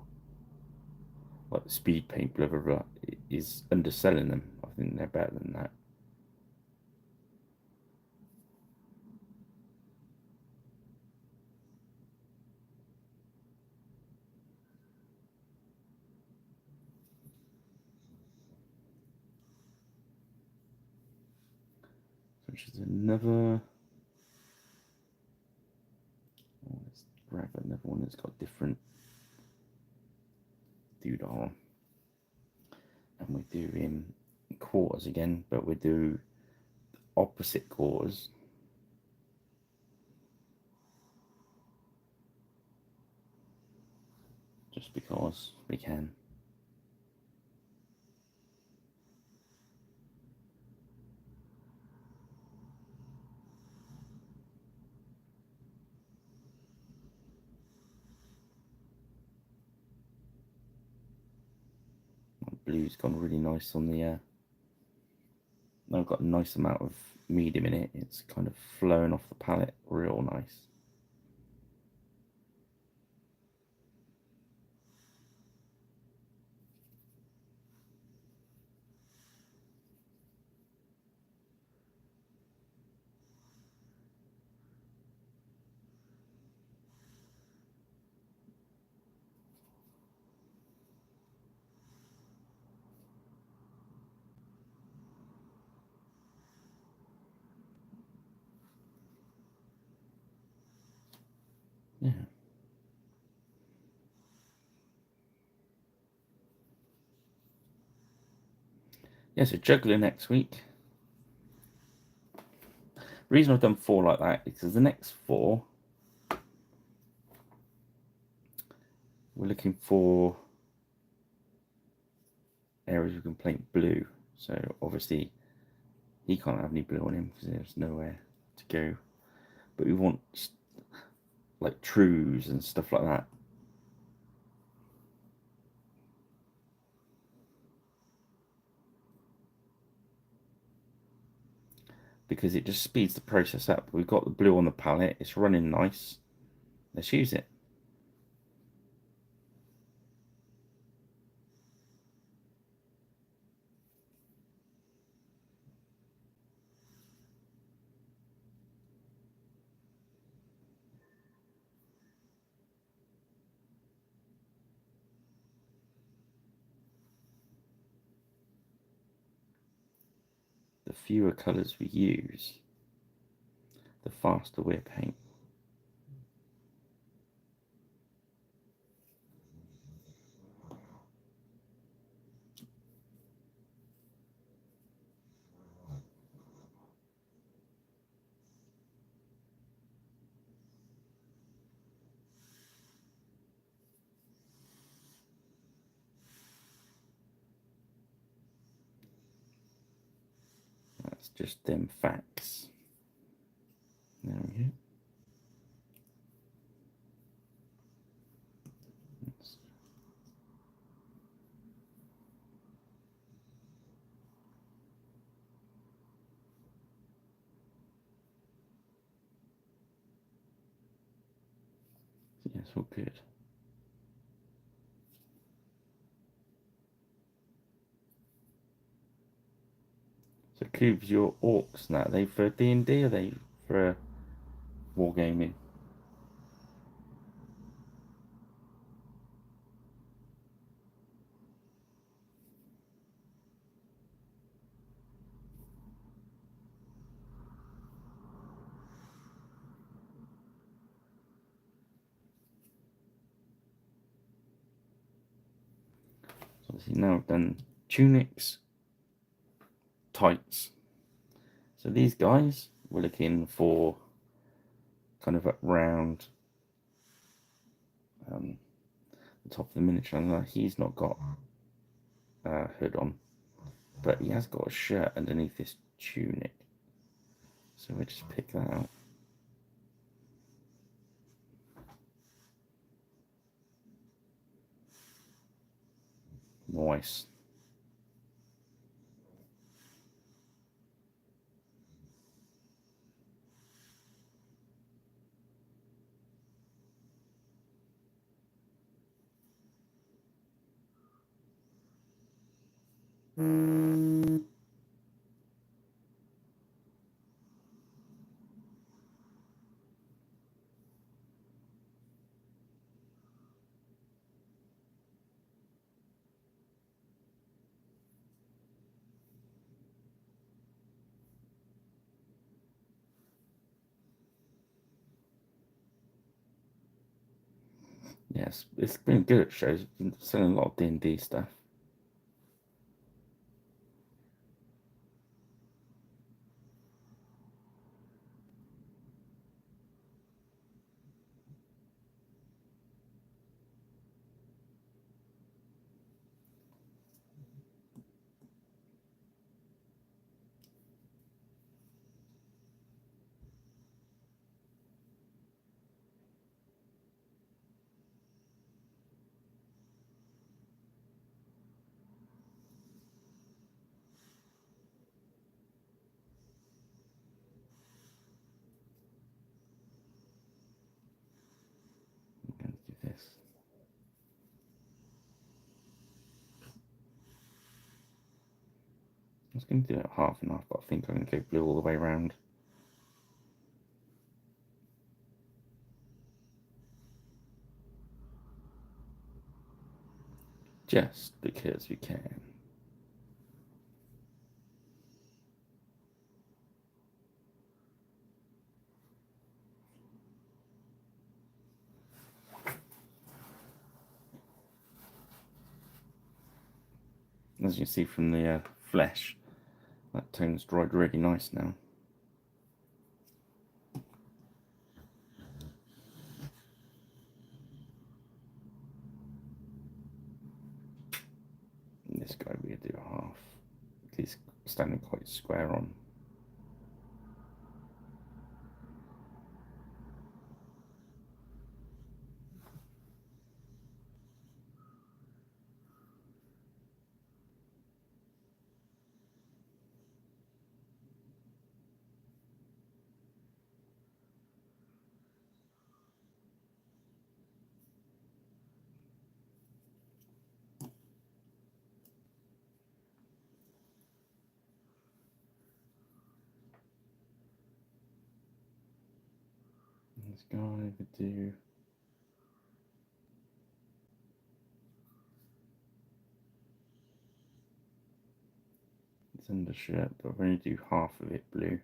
like speed paint, blah blah blah, is underselling them. I think they're better than that. Which is another. Oh, let's grab another one that's got different doodle. And we do in quarters again, but we do opposite quarters. Just because we can. Blue's gone really nice on the. I've got a nice amount of medium in it. It's kind of flowing off the palette, real nice. Yeah. Yeah, so juggler next week. The reason I've done 4 like that is because the next 4 we're looking for areas we can paint blue. So obviously he can't have any blue on him because there's nowhere to go. But we want like trues and stuff like that. Because it just speeds the process up. We've got the blue on the palette, it's running nice. Let's use it. The fewer colours we use, the faster we paint. That's just them facts. There we go. Yeah, it's all good. So Cubes, your orcs now, are they for D&D or are they for wargaming? Obviously now I've done tunics, tights. So these guys we're looking for kind of around the top of the miniature. Now he's not got a hood on, but he has got a shirt underneath this tunic. So we'll just pick that out. Nice. Yes, it's been good at shows. It's been selling a lot of D&D stuff. I'm going to do this. I was going to do it half and half, but I think I'm going to go blue all the way around. Just because we can. As you see from the flesh, that tone's dried really nice now. And this guy we'll do half. He's standing quite square on. This guy would do his undershirt, but I'll only do half of it blue.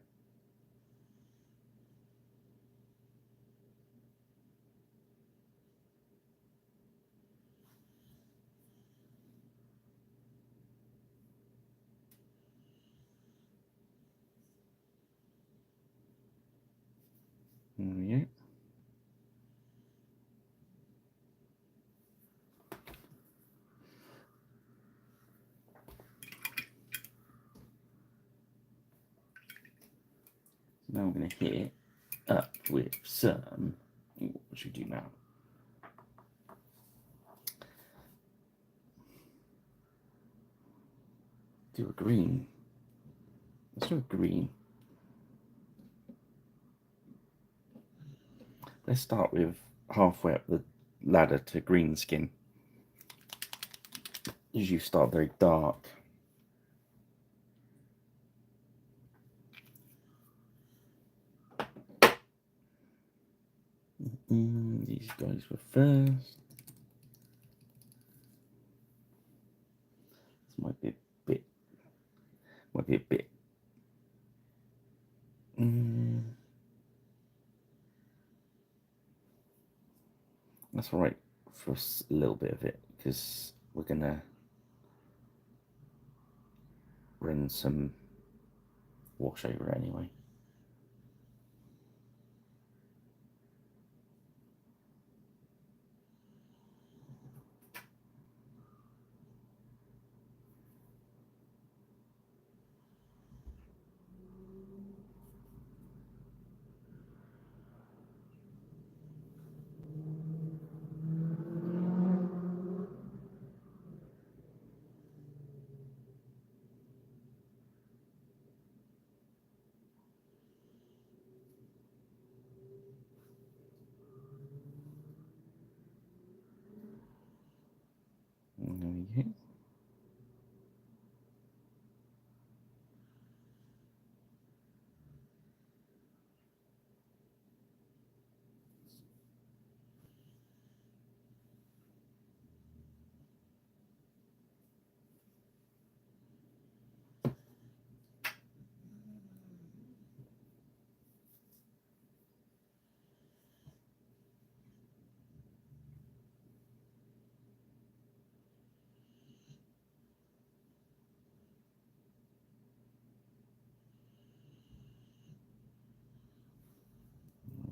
There we go. Now I'm going to hit it up with some. What should we do now? Do a green. Let's do a green. Let's start with halfway up the ladder to green skin. As you start very dark. These guys were first. This might be a bit. That's all right for a little bit of it because we're gonna water and some wash over anyway. And there we go.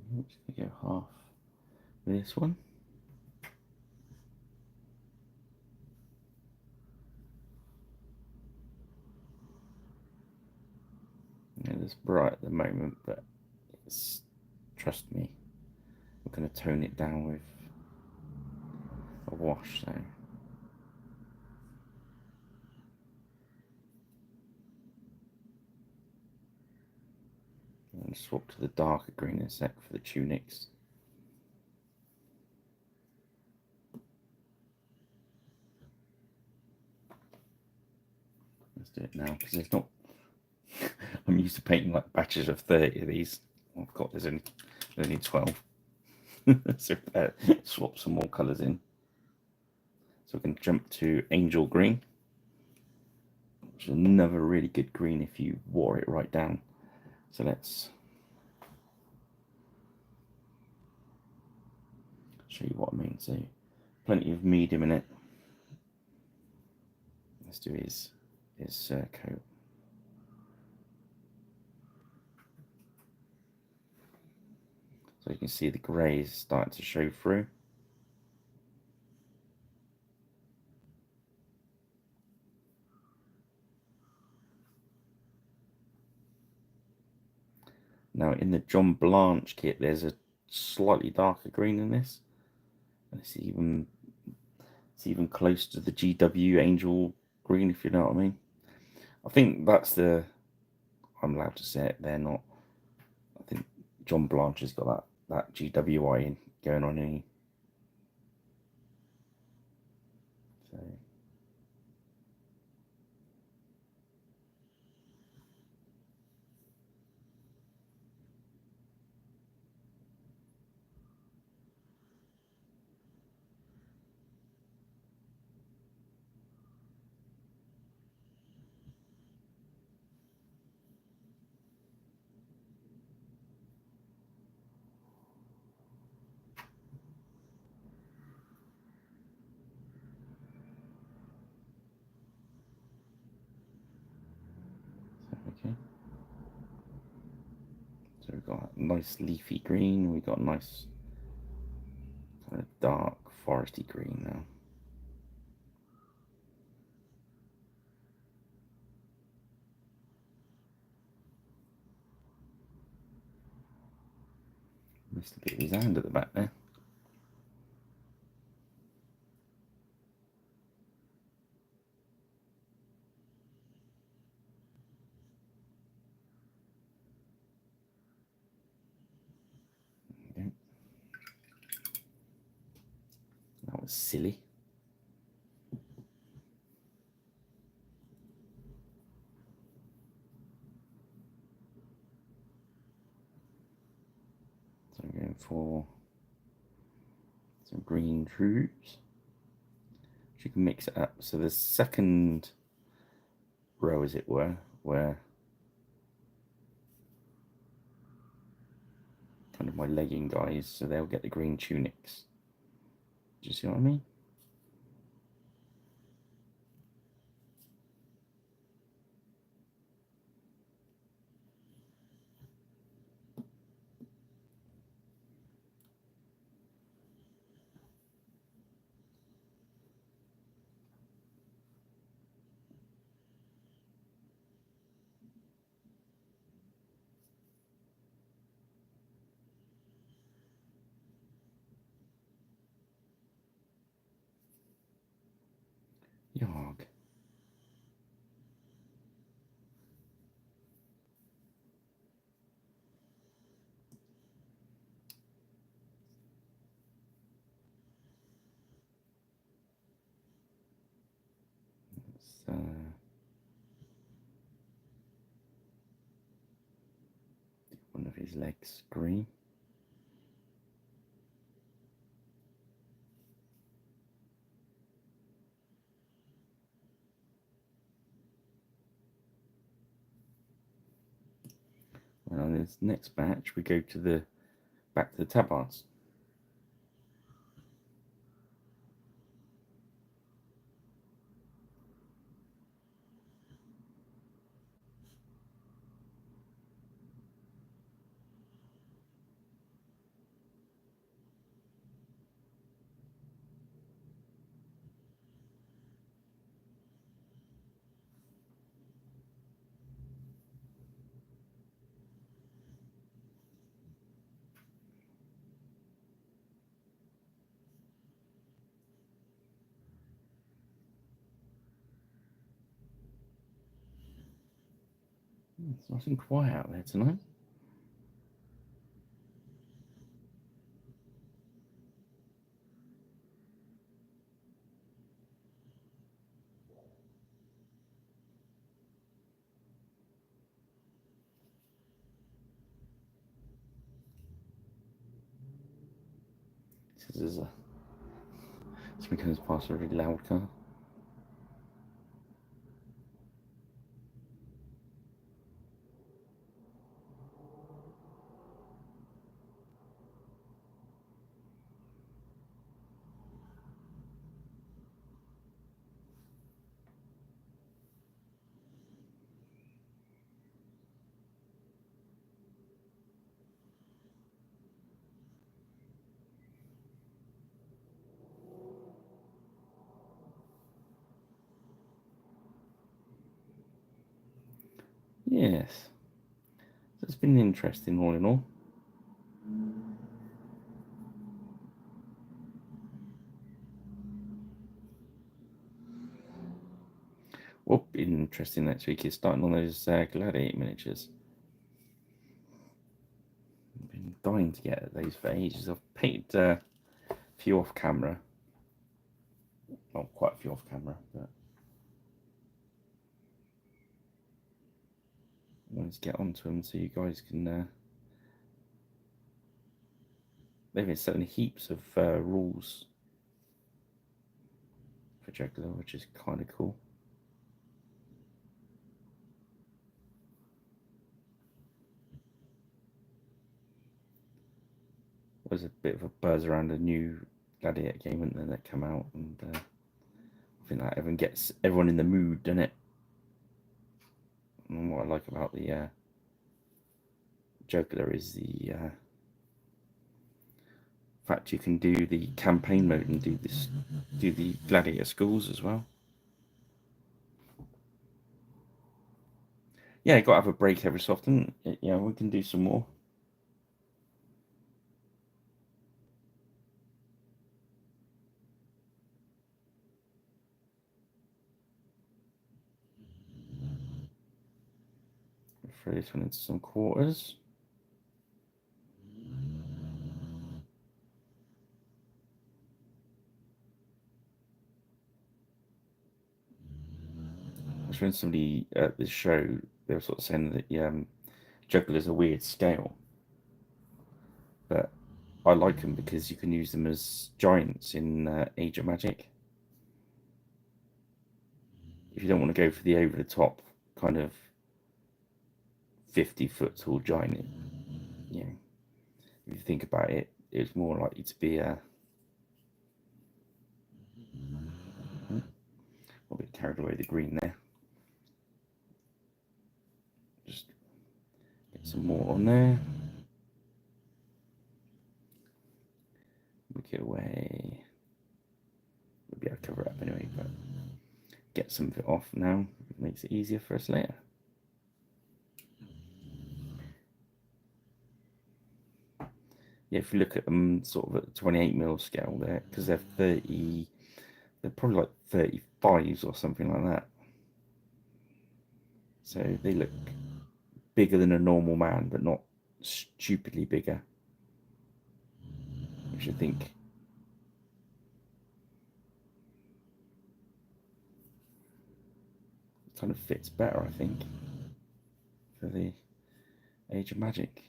I'm just going to go half with this one. It's bright at the moment, but it's, trust me, we're going to tone it down with a wash. So I'm going to swap to the darker green in a sec for the tunics. Let's do it now because it's not. I'm used to painting like batches of 30 of these. Oh, I've got there's only 12. So swap some more colours in. So we can jump to Angel Green, which is another really good green if you wore it right down. So let's show you what I mean. So plenty of medium in it. Let's do his coat. So you can see the greys starting to show through. Now in the John Blanche kit, there's a slightly darker green in this, and it's even close to the GW Angel Green, if you know what I mean. I think that's the. I'm allowed to say it. They're not. I think John Blanche has got that GWI going on in. So. Okay. So we've got a nice leafy green. We've got a nice kind of dark foresty green now. Missed a bit of his hand at the back there. Okay. That was silly. So I'm going for some green troops. You can mix it up. So the second row, as it were, where kind of my legging guys, so they'll get the green tunics. Do you see what I mean? Yog. So one of his legs green. And on this next batch, we go to the back to the tabards. It's nice and quiet out there tonight. This is a somebody comes past a really loud car. Yes. So it's been interesting all in all. What been interesting next week is starting on those gladiator miniatures. I've been dying to get those for ages. I've painted a few off camera. Well, quite a few off camera, but I wanted to get onto them so you guys can. They've been selling heaps of rules for Juggler, which is kind of cool. There's a bit of a buzz around a new Gladiator game, and then that come out, and I think that everyone gets everyone in the mood, doesn't it? And what I like about the Juggler is the fact you can do the campaign mode and do the Gladiator schools as well. Yeah, you got to have a break every so often. Yeah, we can do some more. Throw this one into some quarters. I was when somebody at this show, they were sort of saying that Juggler is a weird scale, but I like them because you can use them as giants in Age of Magic. If you don't want to go for the over the top kind of 50-foot tall giant, yeah. If you think about it, it's more likely to be a bit carried away the green there. Just get some more on there. Look it away. We'll be able to cover it up anyway, but get some of it off now. It makes it easier for us later. Yeah, if you look at them sort of at the 28mm scale there, because they're they're probably like 35s or something like that. So they look bigger than a normal man, but not stupidly bigger, which I think kind of fits better, I think, for the Age of Magic.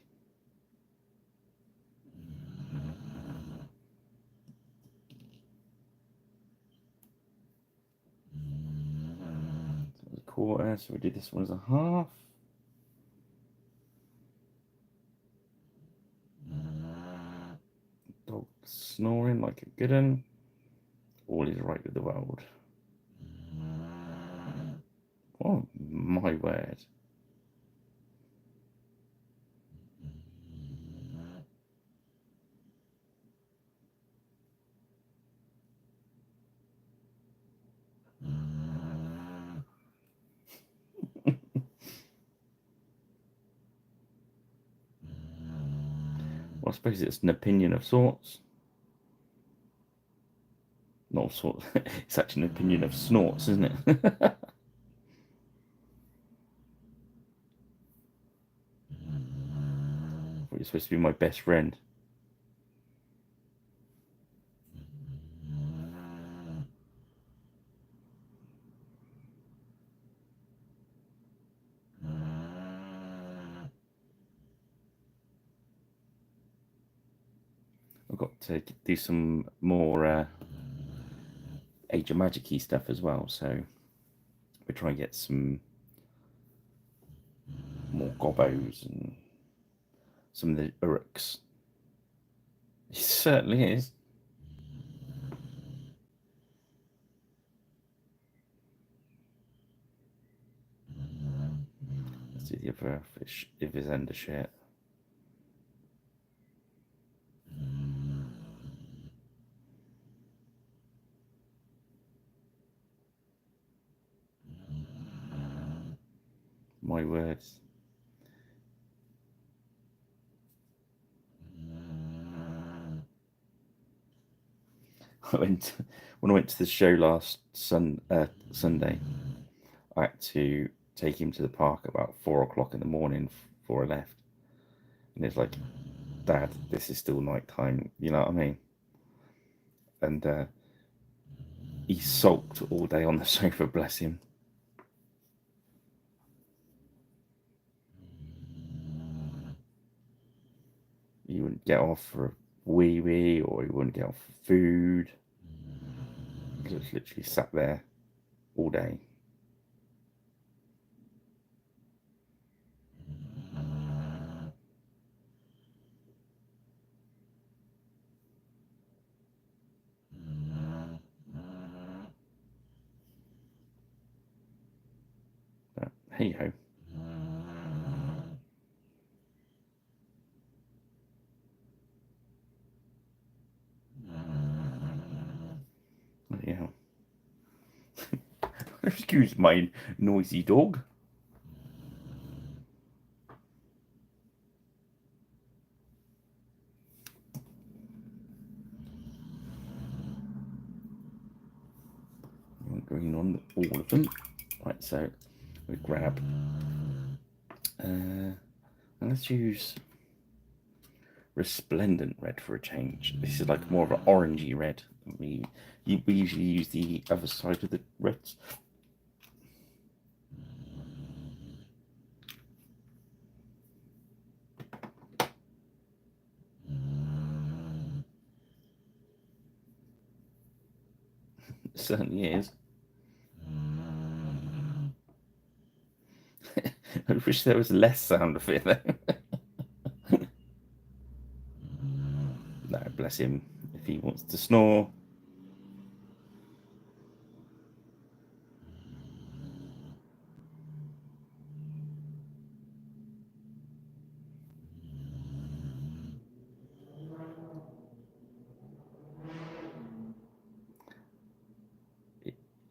So a quarter, so we did this one as a half. Dog snoring like a good one. All is right with the world. Oh my word. Well, I suppose it's an opinion of sorts. Not sorts. It's actually an opinion of snorts, isn't it? You're supposed to be my best friend. I've got to do some more Age of Magic-y stuff as well, so we're trying to get some more Gobbos and some of the Uruks. It certainly is. Let's do the other fish if his under shirt. My words. When I went to the show last Sunday, I had to take him to the park about 4 o'clock in the morning before I left, and it's like, Dad, this is still night time. You know what I mean? And he sulked all day on the sofa. Bless him. He wouldn't get off for a wee wee, or he wouldn't get off for food. He just literally sat there all day. But hey ho. Yeah. Excuse my noisy dog. Green on all of them. Right, so we grab. Let's use resplendent red for a change. This is like more of an orangey red. We usually use the other side of the reds. It certainly is. I wish there was less sound of it though. No, bless him. If he wants to snore.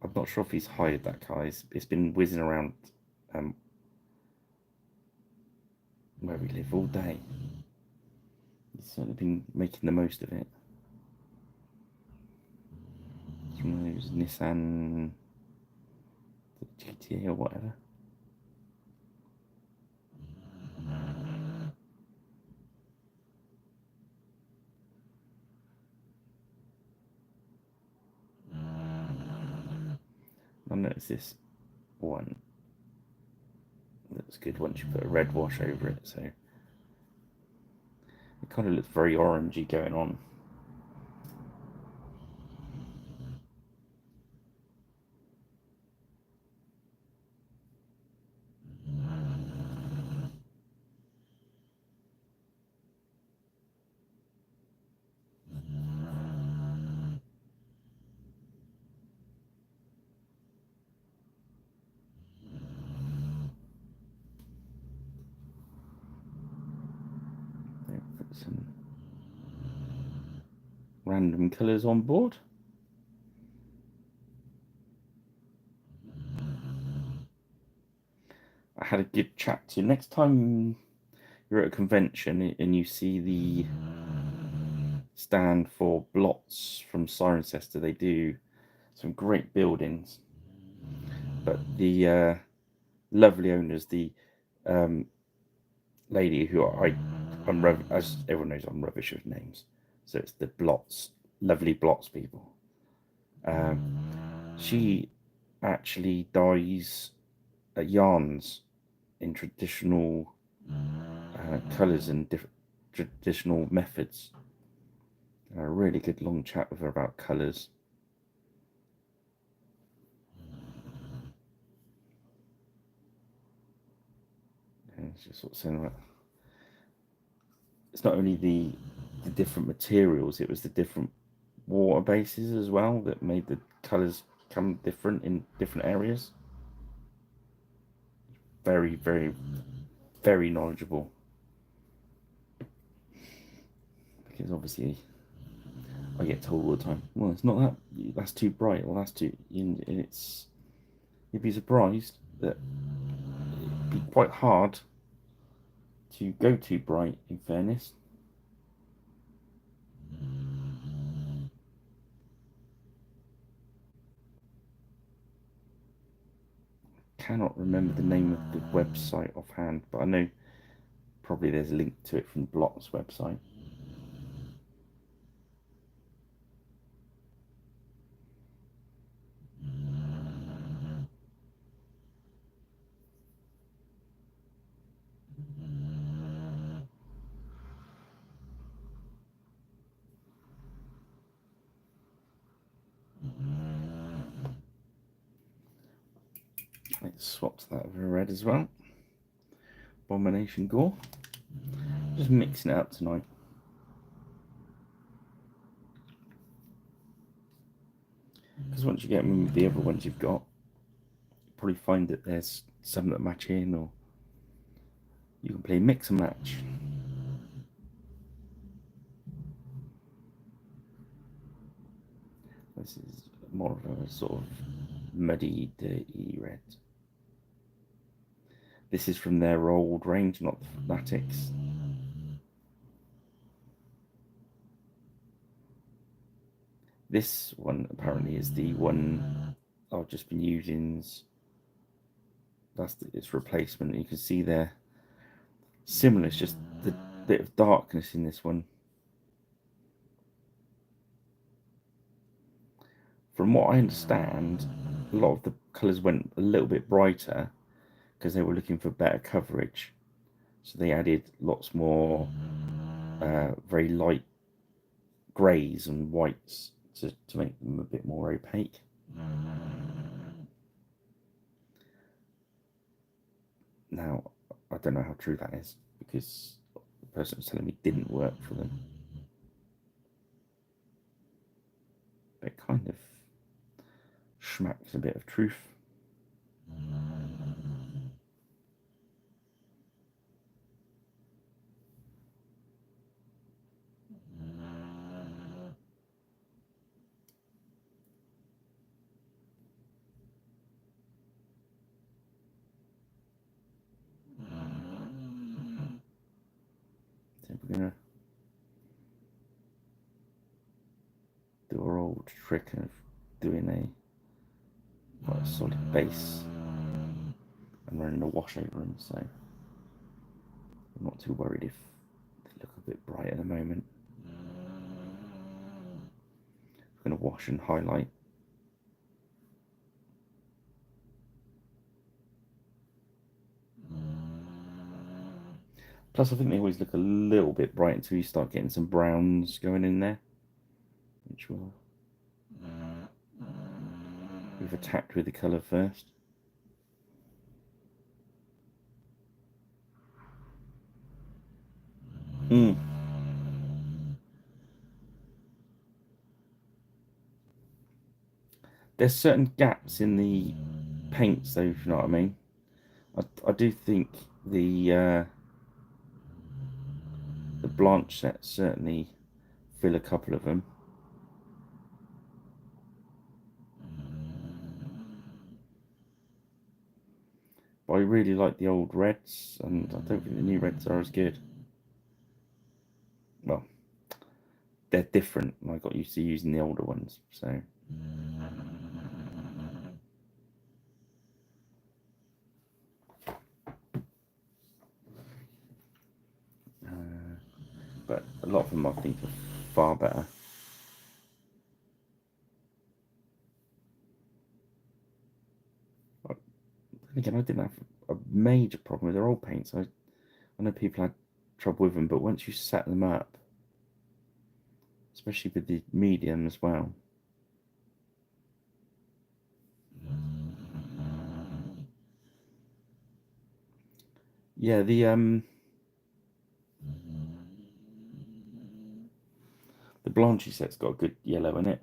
I'm not sure if he's hired that car. It's been whizzing around where we live all day. He's certainly been making the most of it. It's one of those is Nissan GTA or whatever. I noticed this one looks good once you put a red wash over it, so it kind of looks very orangey going on. Put some random colours on board. I had a good chat to. Next time you're at a convention and you see the stand for Blots from Cirencester, they do some great buildings. But the lovely owners, the lady who as everyone knows, I'm rubbish with names. So it's the Blots, lovely Blots people. She actually dyes yarns in traditional colours and traditional methods. A really good long chat with her about colours. And it's just sort of saying about it's not only the different materials, it was the different water bases as well that made the colours come different in different areas. Very, very, very knowledgeable. Because obviously I get told all the time, well, it's not that's too bright, or that's too, and you'd be surprised that it'd be quite hard to go too bright, in fairness. Cannot remember the name of the website offhand, but I know probably there's a link to it from Blot's website. Let's swap that over red as well. Abomination Gore. Just mixing it up tonight. Because once you get them with the other ones you've got, you probably find that there's some that match in, or you can play mix and match. This is more of a sort of muddy, dirty red. This is from their old range, not the Fanatics. This one apparently is the one I've just been using. That's its replacement. You can see there, similar. It's just the bit of darkness in this one. From what I understand, a lot of the colours went a little bit brighter because they were looking for better coverage. So they added lots more very light greys and whites to make them a bit more opaque. Now, I don't know how true that is because the person was telling me it didn't work for them. But it kind of smacks a bit of truth. So we're gonna do our old trick of doing a quite a solid base and running a wash over them, so I'm not too worried if they look a bit bright at the moment. I'm going to wash and highlight. Plus, I think they always look a little bit bright until you start getting some browns going in there, which we've attacked with the colour first. There's certain gaps in the paints, though, if you know what I mean. I do think the Blanche sets certainly fill a couple of them. But I really like the old reds, and I don't think the new reds are as good. Well, they're different. I got used to using the older ones, so. But a lot of them I think are far better. Again, I didn't have a major problem with their old paints. I know people had trouble with them, but once you set them up, especially with the medium as well. Yeah, the Blanchy set's got a good yellow in it.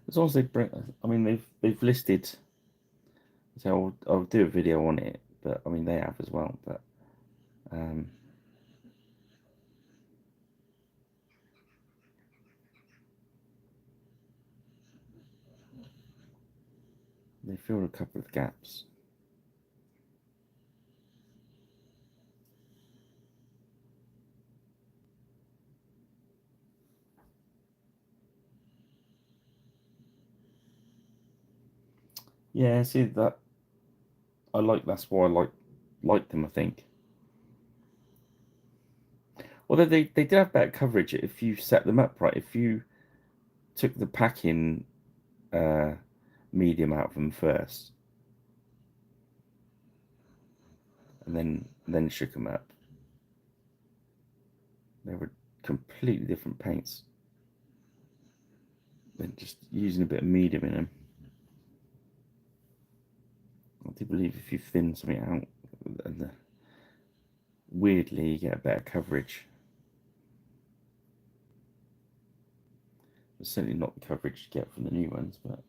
As long as they bring, I mean, they've listed. So I'll do a video on it, but I mean they have as well. But they filled a couple of gaps. Yeah, see that I like. That's why I like them. I think. Although they did have better coverage if you set them up right. If you took the packing medium out of them first, and then shook them up, they were completely different paints. Than just using a bit of medium in them. I do believe if you thin something out, and weirdly you get a better coverage. It's certainly not the coverage you get from the new ones, but.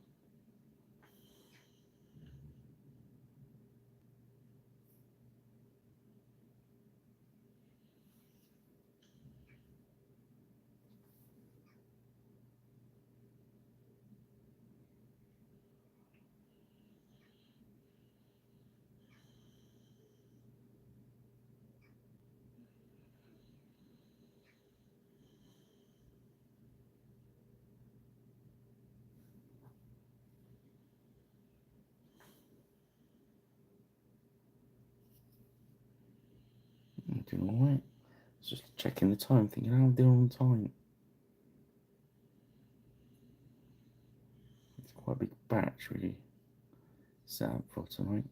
I'm doing alright. Just checking the time, thinking how I'm doing on time. It's quite a big batch, really, set up for tonight.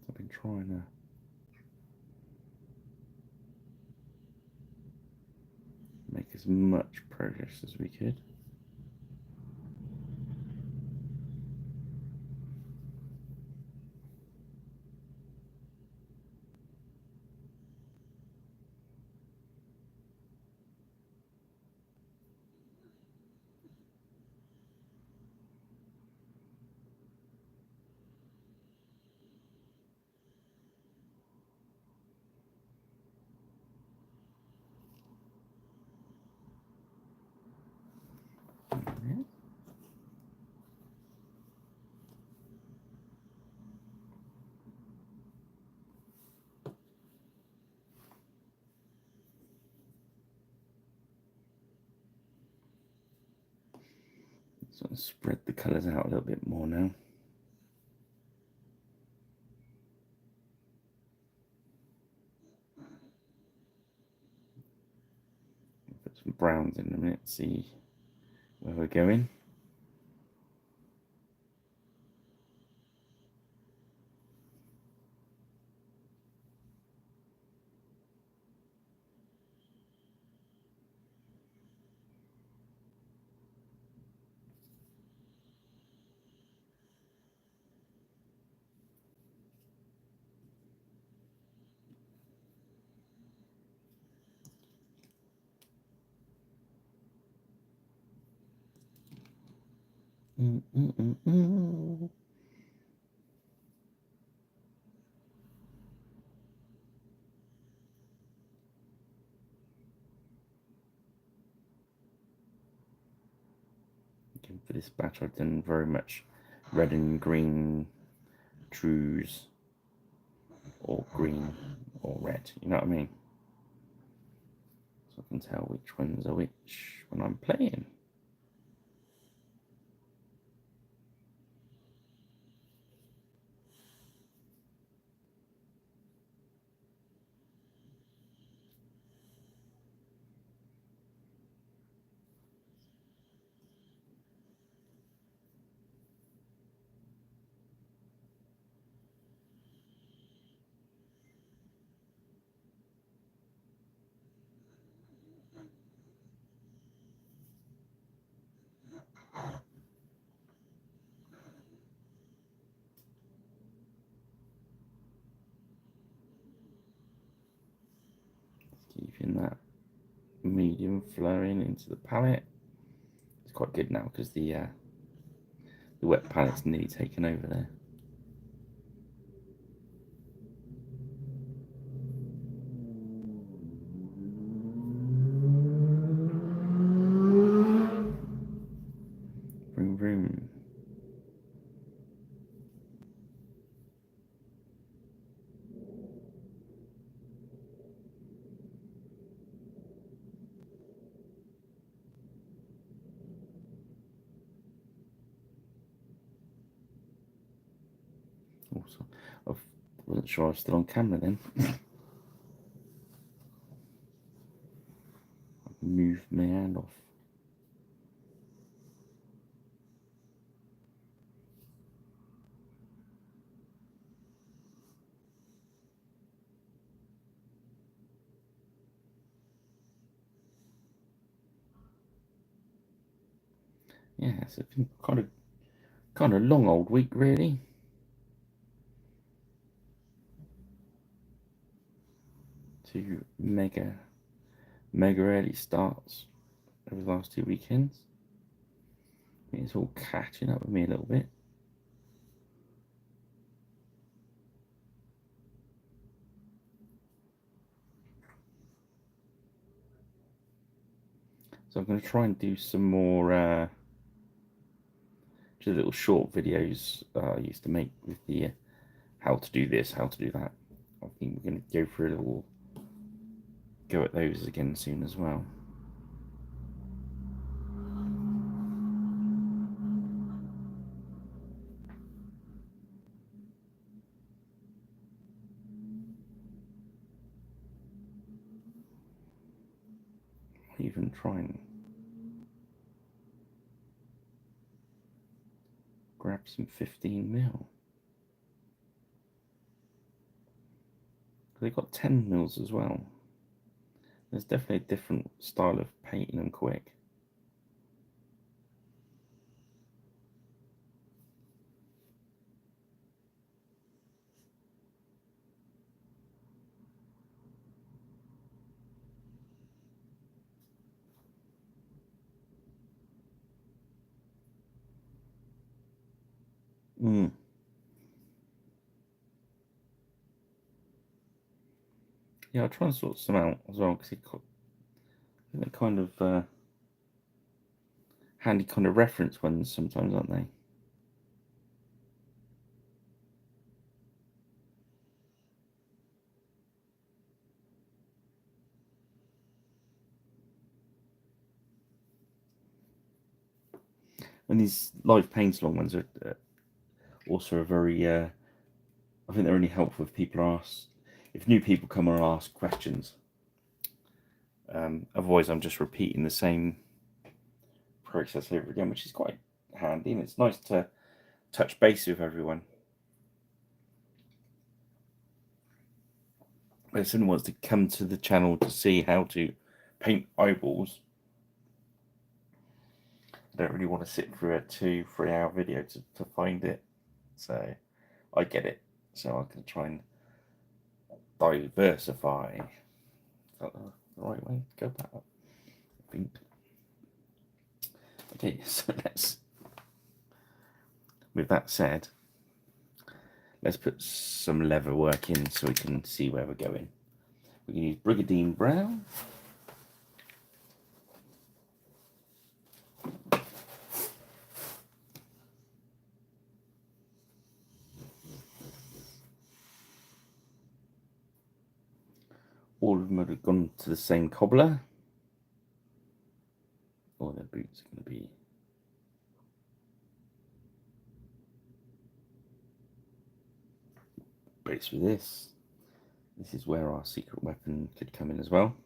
I've been trying to make as much progress as we could. Sort of spread the colours out a little bit more now. Put some browns in a minute, see where we're going. For this batch, I've done very much red and green trues, or green or red, you know what I mean? So I can tell which ones are which when I'm playing. Keeping that medium flowing into the palette. It's quite good now because the wet palette's nearly taken over there. Vroom vroom. Also, I wasn't sure I was still on camera then. Move my hand off. Yeah, so it's been kind of long old week really. Two mega early starts over the last 2 weekends. It's all catching up with me a little bit. So I'm going to try and do some more just little short videos I used to make with the how to do this, how to do that. I think we're going to go for a little go at those again soon as well. Even try and grab some 15mm. They've got 10mm as well. There's definitely a different style of painting them quick. Yeah, I'll try and sort some out as well because they're kind of handy kind of reference ones sometimes, aren't they? And these live Paintalong ones are also a very, I think they're only helpful if people ask, if new people come and ask questions. Otherwise, I'm just repeating the same process over again, which is quite handy, and it's nice to touch base with everyone. If someone wants to come to the channel to see how to paint eyeballs, I don't really want to sit through a 2-3 hour video to find it. So I get it. So I can try and diversify. Is that the right way to go about it? I think. Okay, so with that said, let's put some leather work in so we can see where we're going. We can use Brigadine Brown. All of them have gone to the same cobbler. All their boots are going to be base with this. This is where our secret weapon could come in as well.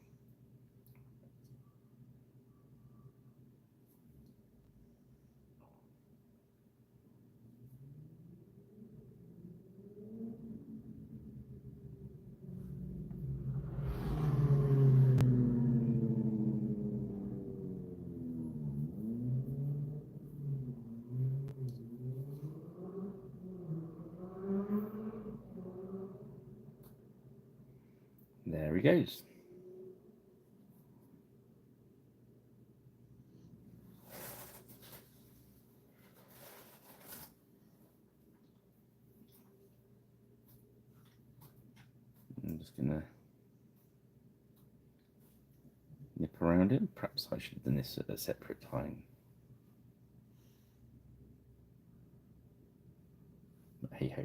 There he goes. I'm just going to nip around it. Perhaps I should have done this at a separate time. But hey ho.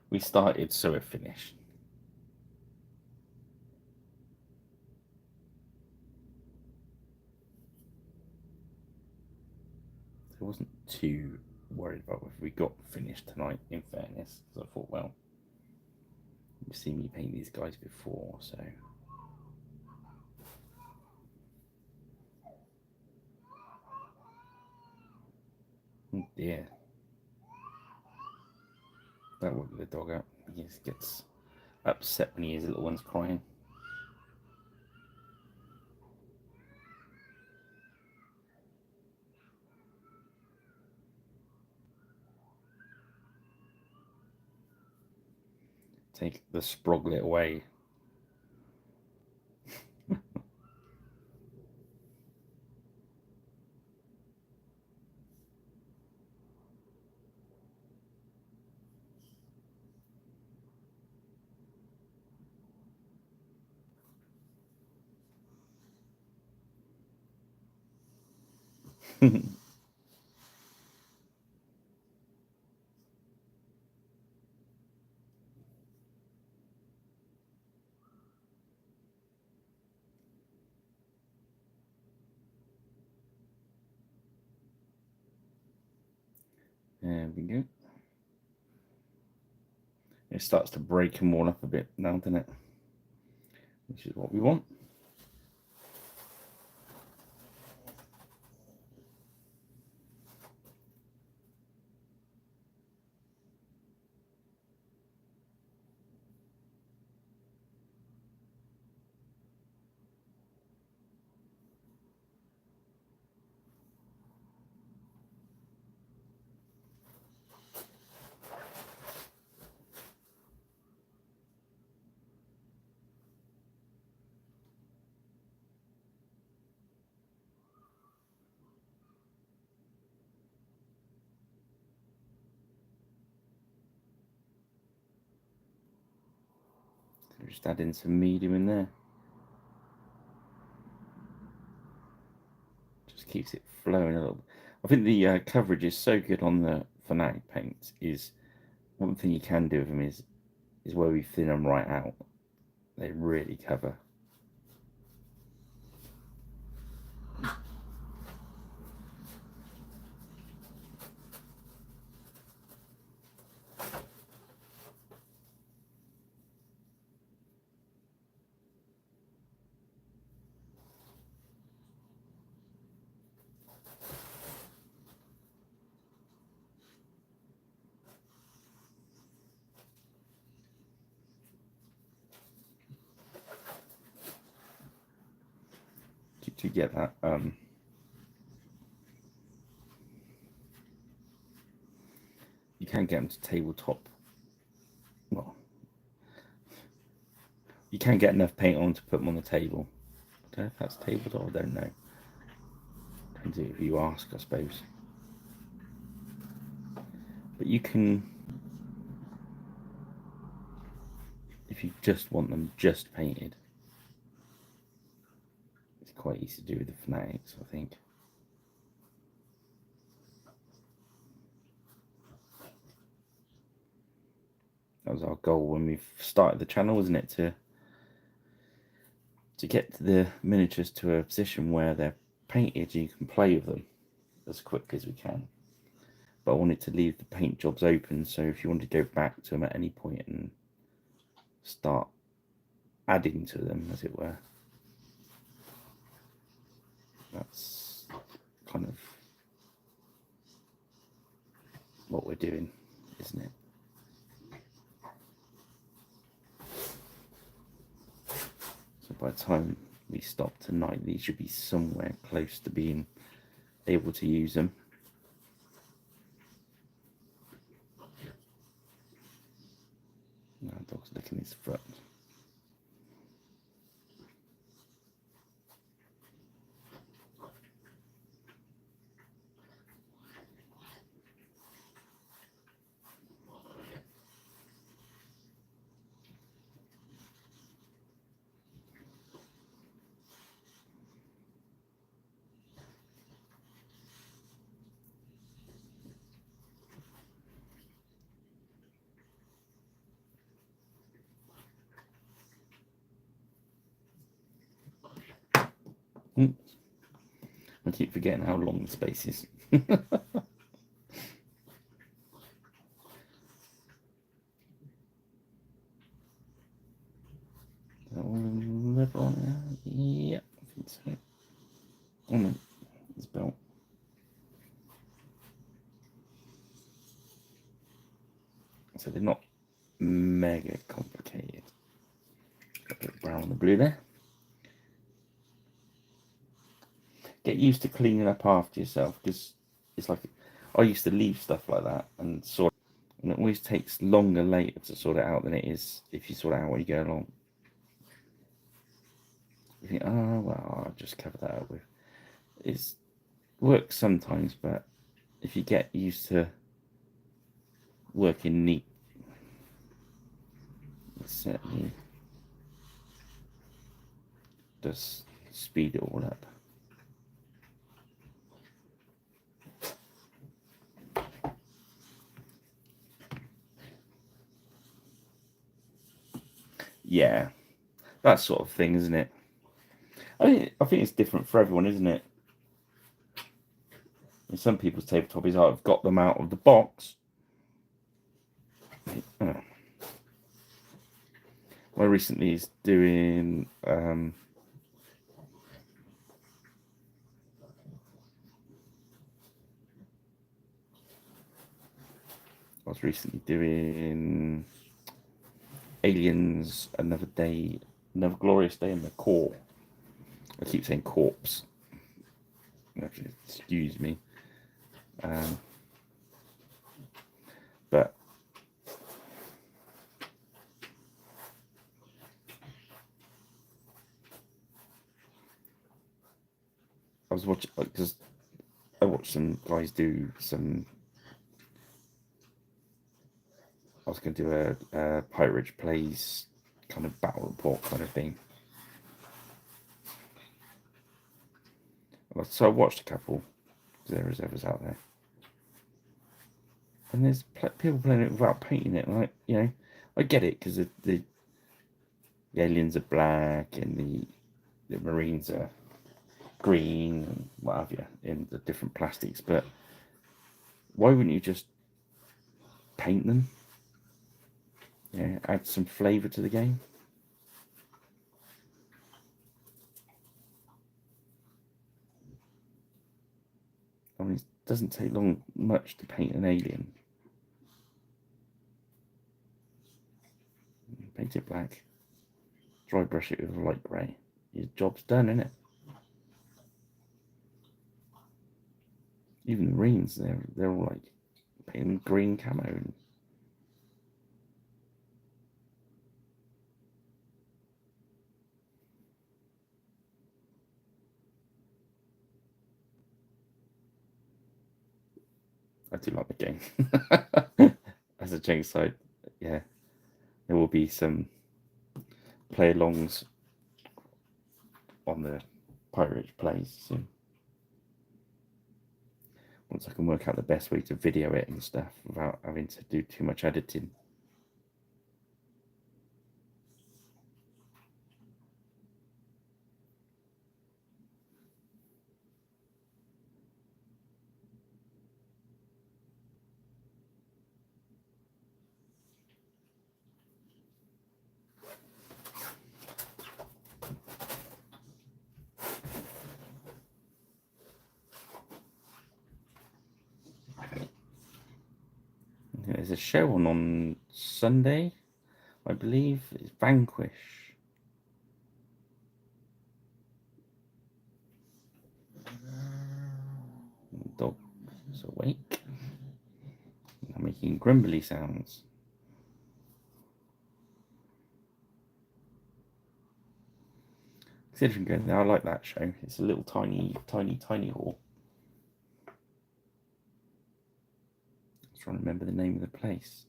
We started, so we're finished. I wasn't too worried about whether we got finished tonight, in fairness, because I thought, well, you've seen me paint these guys before, so. Oh dear. That woke the dog up. He just gets upset when he hears little ones crying. Take the sproglet away. There we go. It starts to break them all up a bit now, doesn't it? Which is what we want. Just add in some medium in there. Just keeps it flowing a little. I think the coverage is so good on the Fanatic paints. Is one thing you can do with them is where we thin them right out. They really cover. to get that. You can get them to tabletop. Well, you can get enough paint on to put them on the table. I don't know if that's tabletop, I don't know. Depends if you ask, I suppose. But you can, if you just want them just painted, it's quite easy to do with the Fanatics, I think. That was our goal when we started the channel, wasn't it? To get the miniatures to a position where they're painted, you can play with them as quick as we can. But I wanted to leave the paint jobs open, so if you want to go back to them at any point and start adding to them, as it were, that's kind of what we're doing, isn't it? So by the time we stop tonight, these should be somewhere close to being able to use them. No, dog's licking his foot. I keep forgetting how long the space is. Yeah, I think so. Oh no, it's belt. So they're not mega complicated. Got a bit of brown on the blue there. Get used to cleaning up after yourself, because it's like I used to leave stuff like that and sort, and it always takes longer later to sort it out than it is if you sort it out when you go along. You think, oh well, I'll just cover that up with. It works sometimes, but if you get used to working neat, it certainly does speed it all up. Yeah, that sort of thing, isn't it? I think it's different for everyone, isn't it? In some people's tabletop is, I've got them out of the box. Well, recently is doing I was recently doing Aliens, Another Day, Another Glorious Day in the Core. I keep saying corpse. Excuse me. But I was watching, because I watched some guys do some. I was going to do a Pirate Ridge Plays kind of battle report kind of thing. So I watched a couple. There is others out there, and there's people playing it without painting it. Like, you know, I get it, because the aliens are black and the marines are green and what have you in the different plastics, but why wouldn't you just paint them? Yeah, add some flavour to the game. I mean, it doesn't take much to paint an alien. Paint it black, dry brush it with a light grey. Your job's done, isn't it? Even the rings, they're all like painted green camo. I do like the game. As a joke side, yeah, there will be some play alongs on the Pirate Plays soon. Once I can work out the best way to video it and stuff without having to do too much editing. There's a show on Sunday, I believe. It's Vanquish. The dog is awake. I'm making grumbly sounds. Considering going there, I like that show. It's a little tiny hall. I'm trying to remember the name of the place.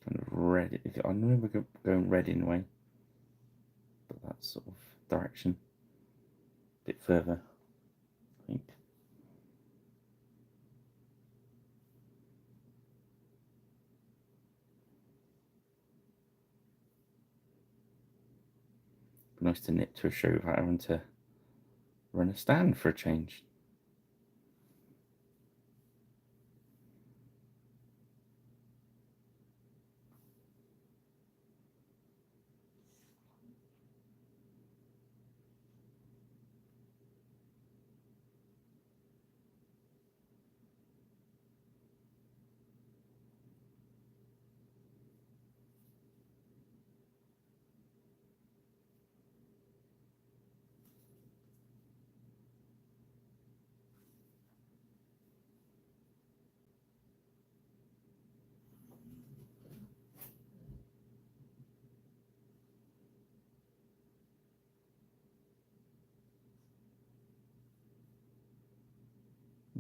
Kind of red. I remember going red in a way, but that sort of direction. A bit further, I think. Nice to knit to a show without having to run a stand for a change.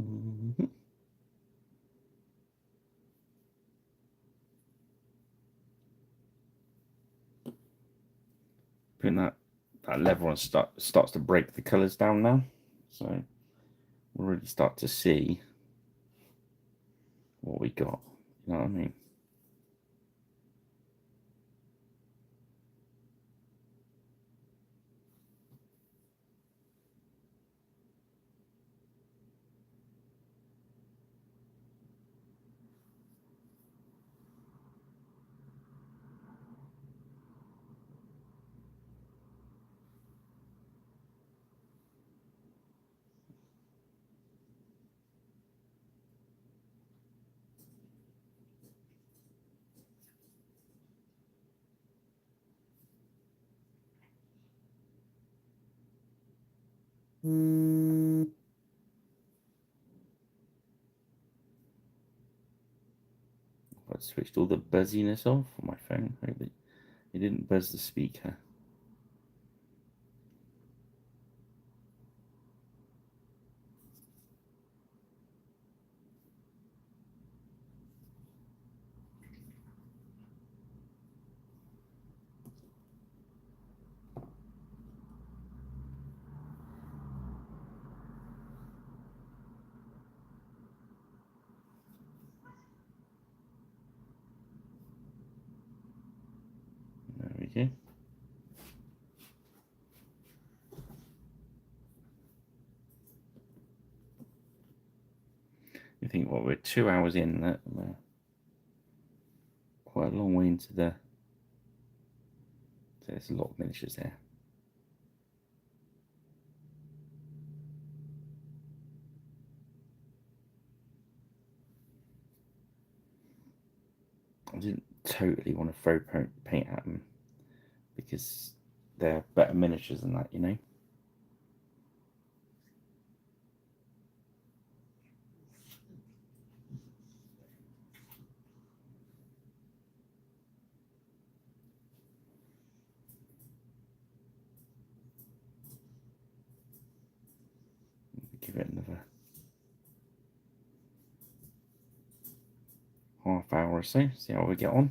Mm-hmm. Putting that level on starts to break the colours down now, so we'll really start to see what we got. You know what I mean? I've switched all the buzziness off on my phone. Really, it didn't buzz the speaker. There we go. You think, well, we're 2 hours in, that we're quite a long way into the. There's a lot of miniatures there. didn't totally want to throw paint at them because they're better miniatures than that, you know. Give it another half hour or so, see how we get on.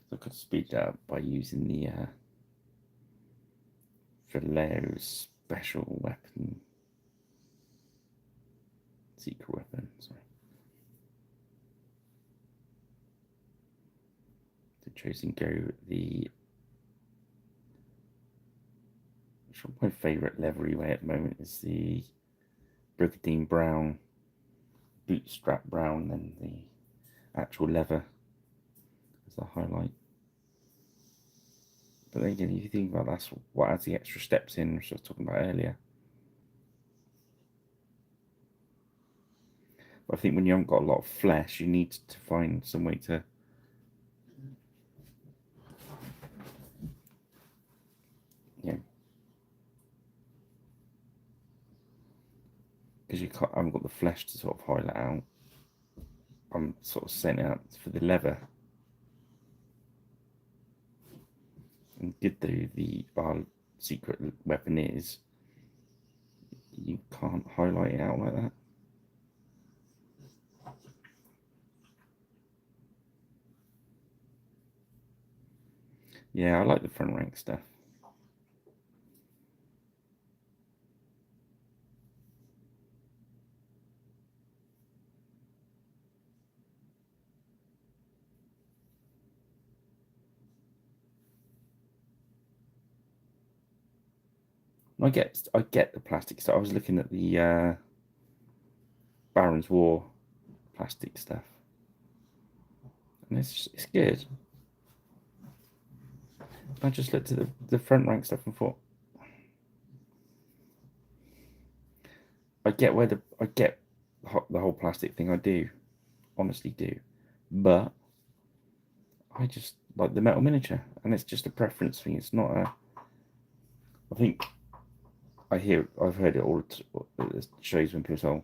So I could speed that up by using the Vallejo's special weapon, secret weapon, sorry. The chosen go the my favourite levery way at the moment is the Brigandine Brown, bootstrap brown, and the actual leather as the highlight. But then again, if you think about that's what adds the extra steps in, which I was talking about earlier. But I think when you haven't got a lot of flesh, you need to find some way to because you can't, I haven't got the flesh to sort of highlight out. I'm sort of setting out for the leather. And good though our secret weapon is, you can't highlight it out like that. Yeah, I like the front rank stuff. I get the plastic stuff. I was looking at the Baron's War plastic stuff, and it's good. I just looked at the front rank stuff and thought, I get the whole plastic thing. I do, honestly do, but I just like the metal miniature, and it's just a preference thing. It's not a. I think I've heard it all. It shows when people say, oh,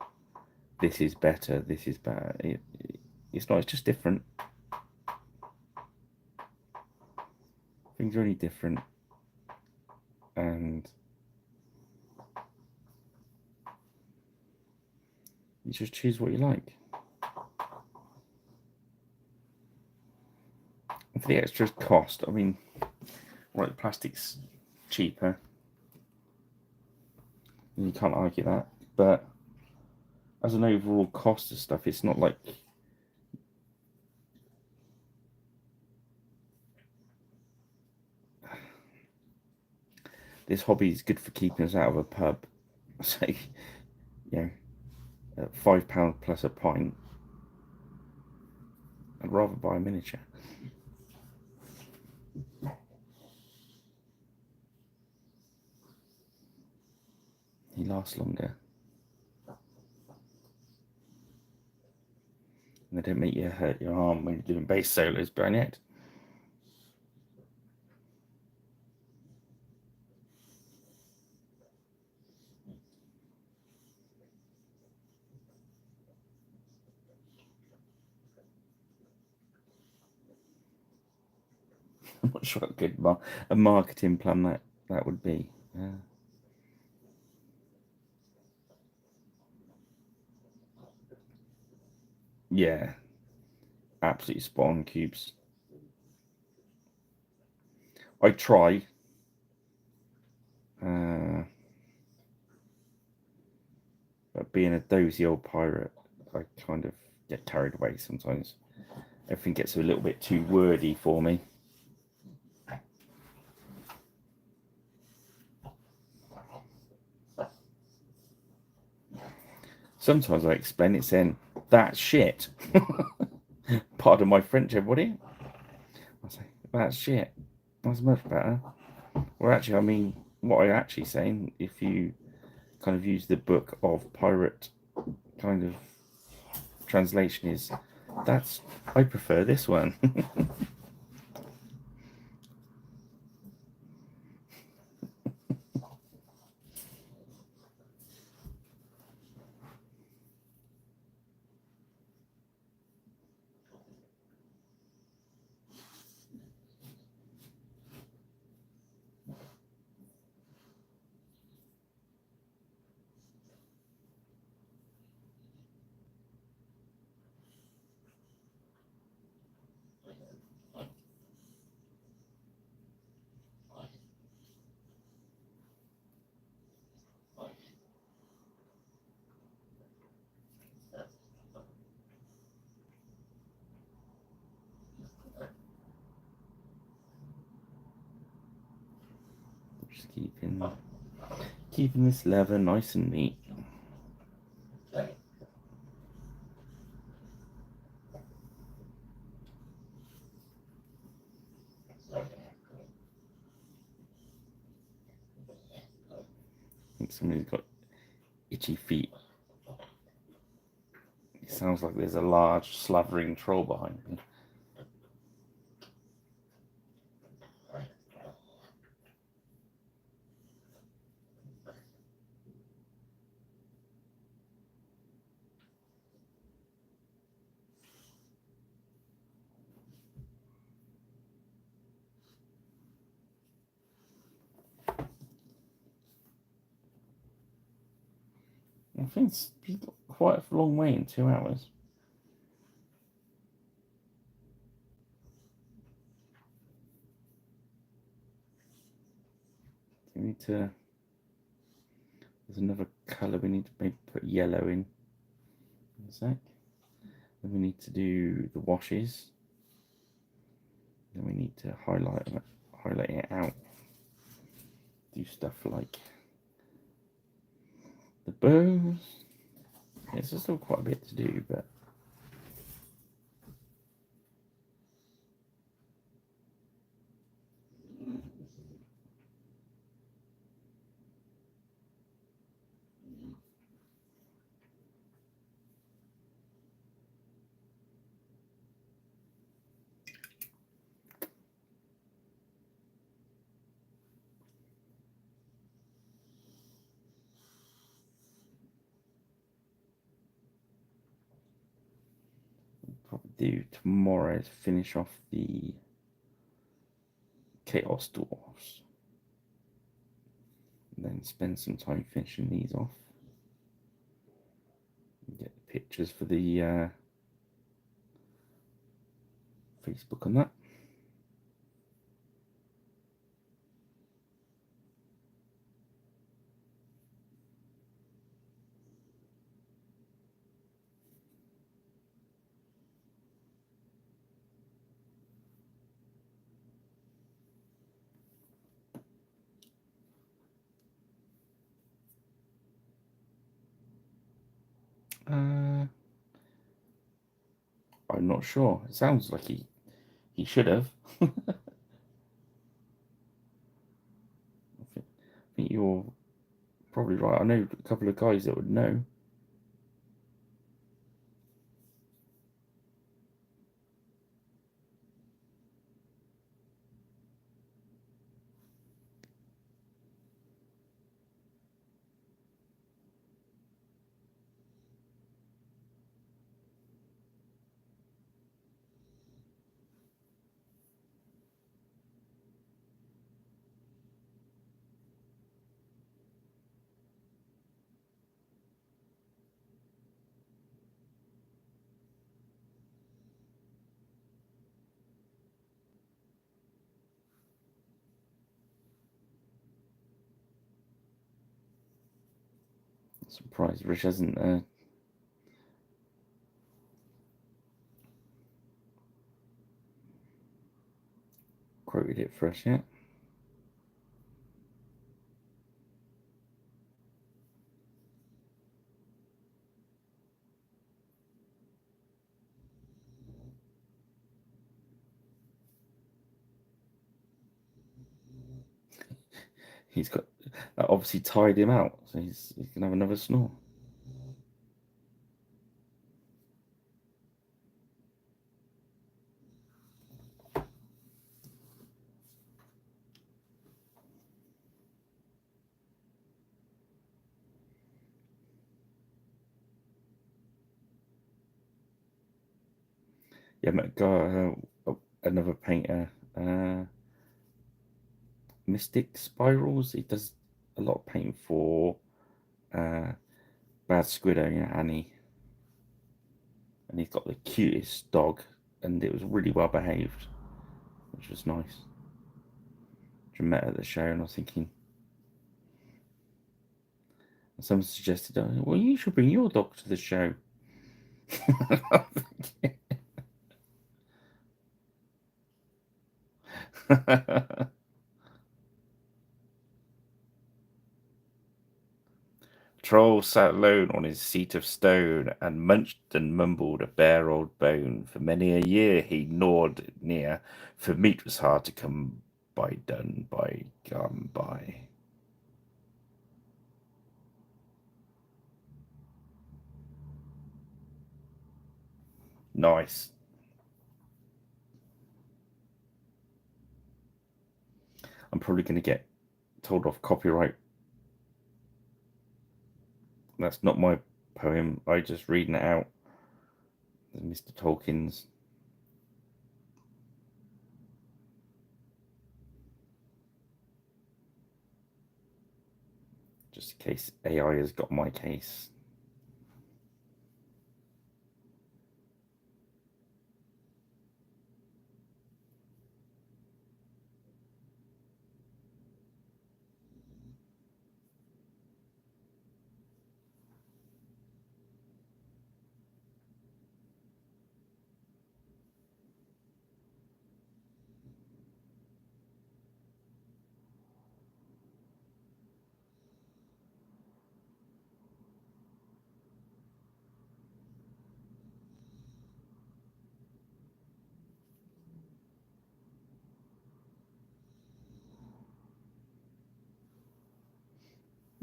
"This is better. This is better." It's not. It's just different. Things are really different, and you just choose what you like. And for the extra cost, I mean, right, the plastic's cheaper. You can't argue that, but as an overall cost of stuff, it's not like this hobby is good for keeping us out of a pub. So, £5 plus a pint. I'd rather buy a miniature. He lasts longer. And they don't make you hurt your arm when you're doing bass solos behind it. I'm not sure how good a marketing plan that would be. Yeah, absolutely spot on cubes. I try. But being a dozy old pirate, I kind of get carried away sometimes. Everything gets a little bit too wordy for me. Sometimes I explain it saying, "That's shit." Pardon my French, everybody. I say, "That's shit. That's much better." Well, actually, I mean, what I'm actually saying, if you kind of use the book of pirate kind of translation, is I prefer this one. Just keeping this leather nice and neat. I think somebody's got itchy feet. It sounds like there's a large slavering troll behind me. I think it's quite a long way in 2 hours. We need to. There's another colour we need to maybe put yellow in a sec. Then we need to do the washes. Then we need to highlight it out. Do stuff like the bows. Yeah, there's still quite a bit to do, but we'll probably do tomorrow to finish off the Chaos Dwarfs. And then spend some time finishing these off. Get the pictures for the Facebook on that. I'm not sure. It sounds like he should have. I think you're probably right. I know a couple of guys that would know. Surprised Rich hasn't quoted it for us yet. He's got that obviously tired him out, so he's gonna have another snore. Yeah, met a guy, another painter, Mystic Spirals. He does a lot of painting for Bad Squid owner Annie, and he's got the cutest dog, and it was really well behaved, which was nice. I met at the show, and I was thinking, someone suggested, oh, well, you should bring your dog to the show. Troll sat alone on his seat of stone, and munched and mumbled a bare old bone. For many a year he gnawed near, for meat was hard to come by, done by, gone by. Nice. I'm probably going to get told off copyright. That's not my poem. I just reading it out. Mr. Tolkien's. Just in case AI has got my case.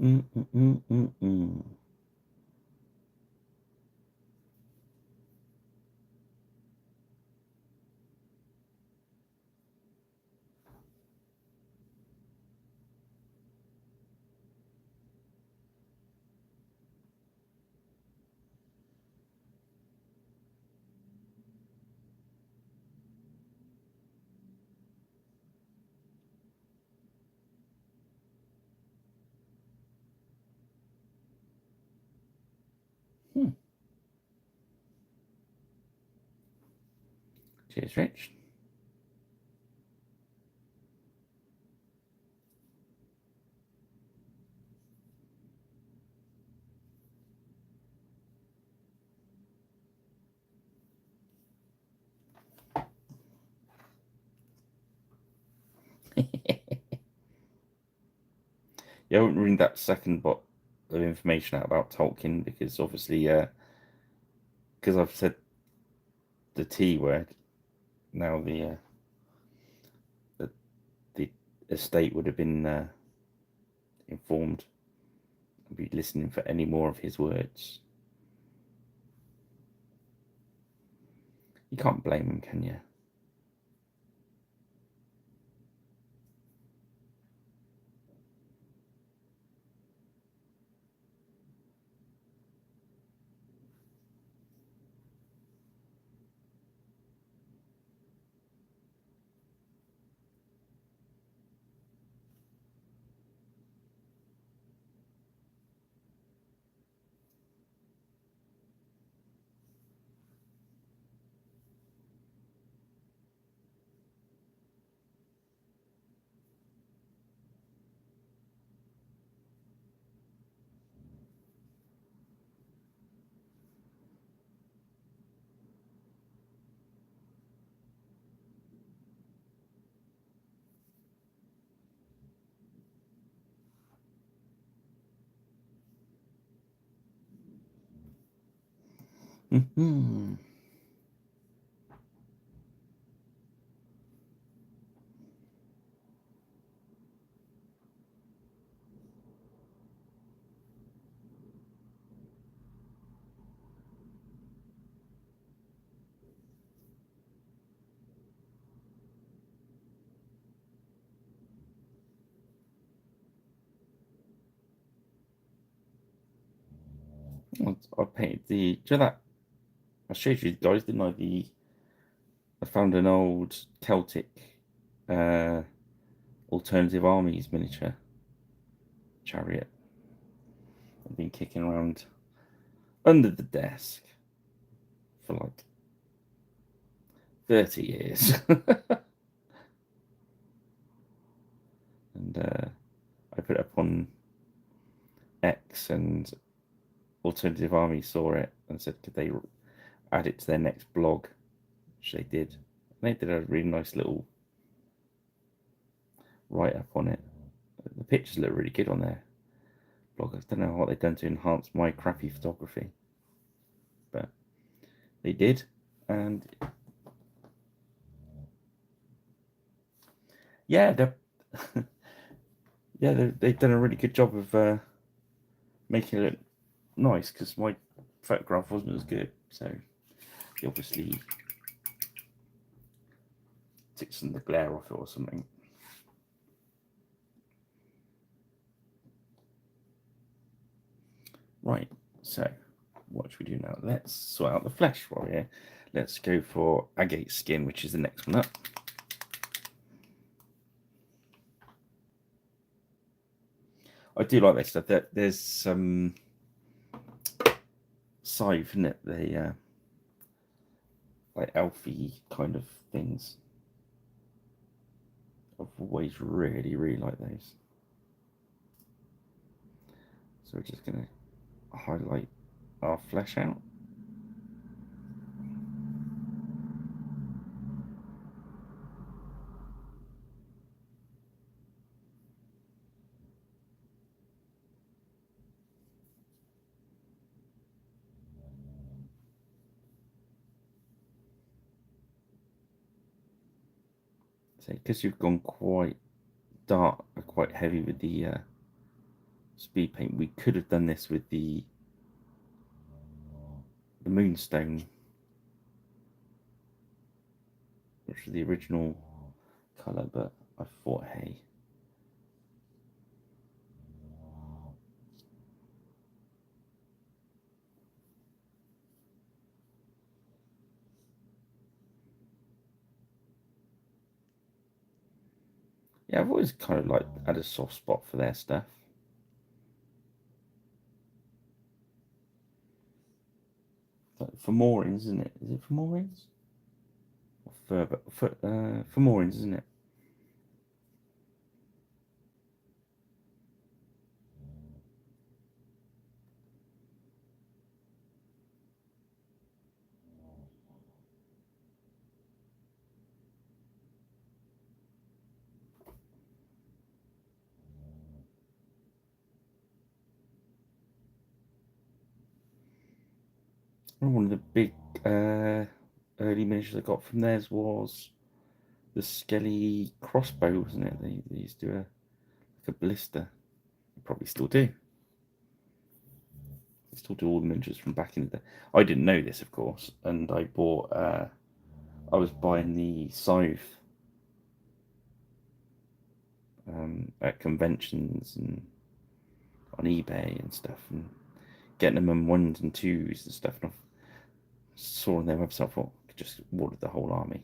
Mm, mm, mm, mm, mm. Hmm. Cheers, Rich. Yeah, I won't read that second bit of information out about Tolkien because obviously, because I've said the T word, now the, the estate would have been informed and be listening for any more of his words. You can't blame him, can you? Mm-hmm. I painted the. Do you know that? I showed you guys, didn't I? I found an old Celtic alternative armies miniature chariot. I've been kicking around under the desk for like 30 years. And I put it up on X, and Alternative Army saw it and said, could they add it to their next blog? Which they did. And they did a really nice little write up on it. The pictures look really good on their blog. I don't know what they've done to enhance my crappy photography, but they did. And yeah, they've done a really good job of making it look nice, because my photograph wasn't as good, so they obviously took some of the glare off it or something. Right, so what should we do now? Let's sort out the flesh warrior. Let's go for agate skin, which is the next one up. I do like this stuff. There's some scythe, isn't it? The like elfy kind of things. I've always really liked those. So we're just going to highlight our flesh out. So because you've gone quite dark, quite heavy with the speed paint, we could have done this with the moonstone, which was the original colour, but I thought, hey, yeah, I've always kind of like had a soft spot for their stuff. Like Fomorians, isn't it? Is it Fomorians? Or Fomorians, isn't it? One of the big early miniatures I got from theirs was the Skelly crossbow, wasn't it? They used to do like a blister. They probably still do. They still do all the miniatures from back in the day. I didn't know this, of course, and I bought. I was buying the scythe at conventions and on eBay and stuff, and getting them in ones and twos and stuff. And I saw on their website, I thought I could just order the whole army.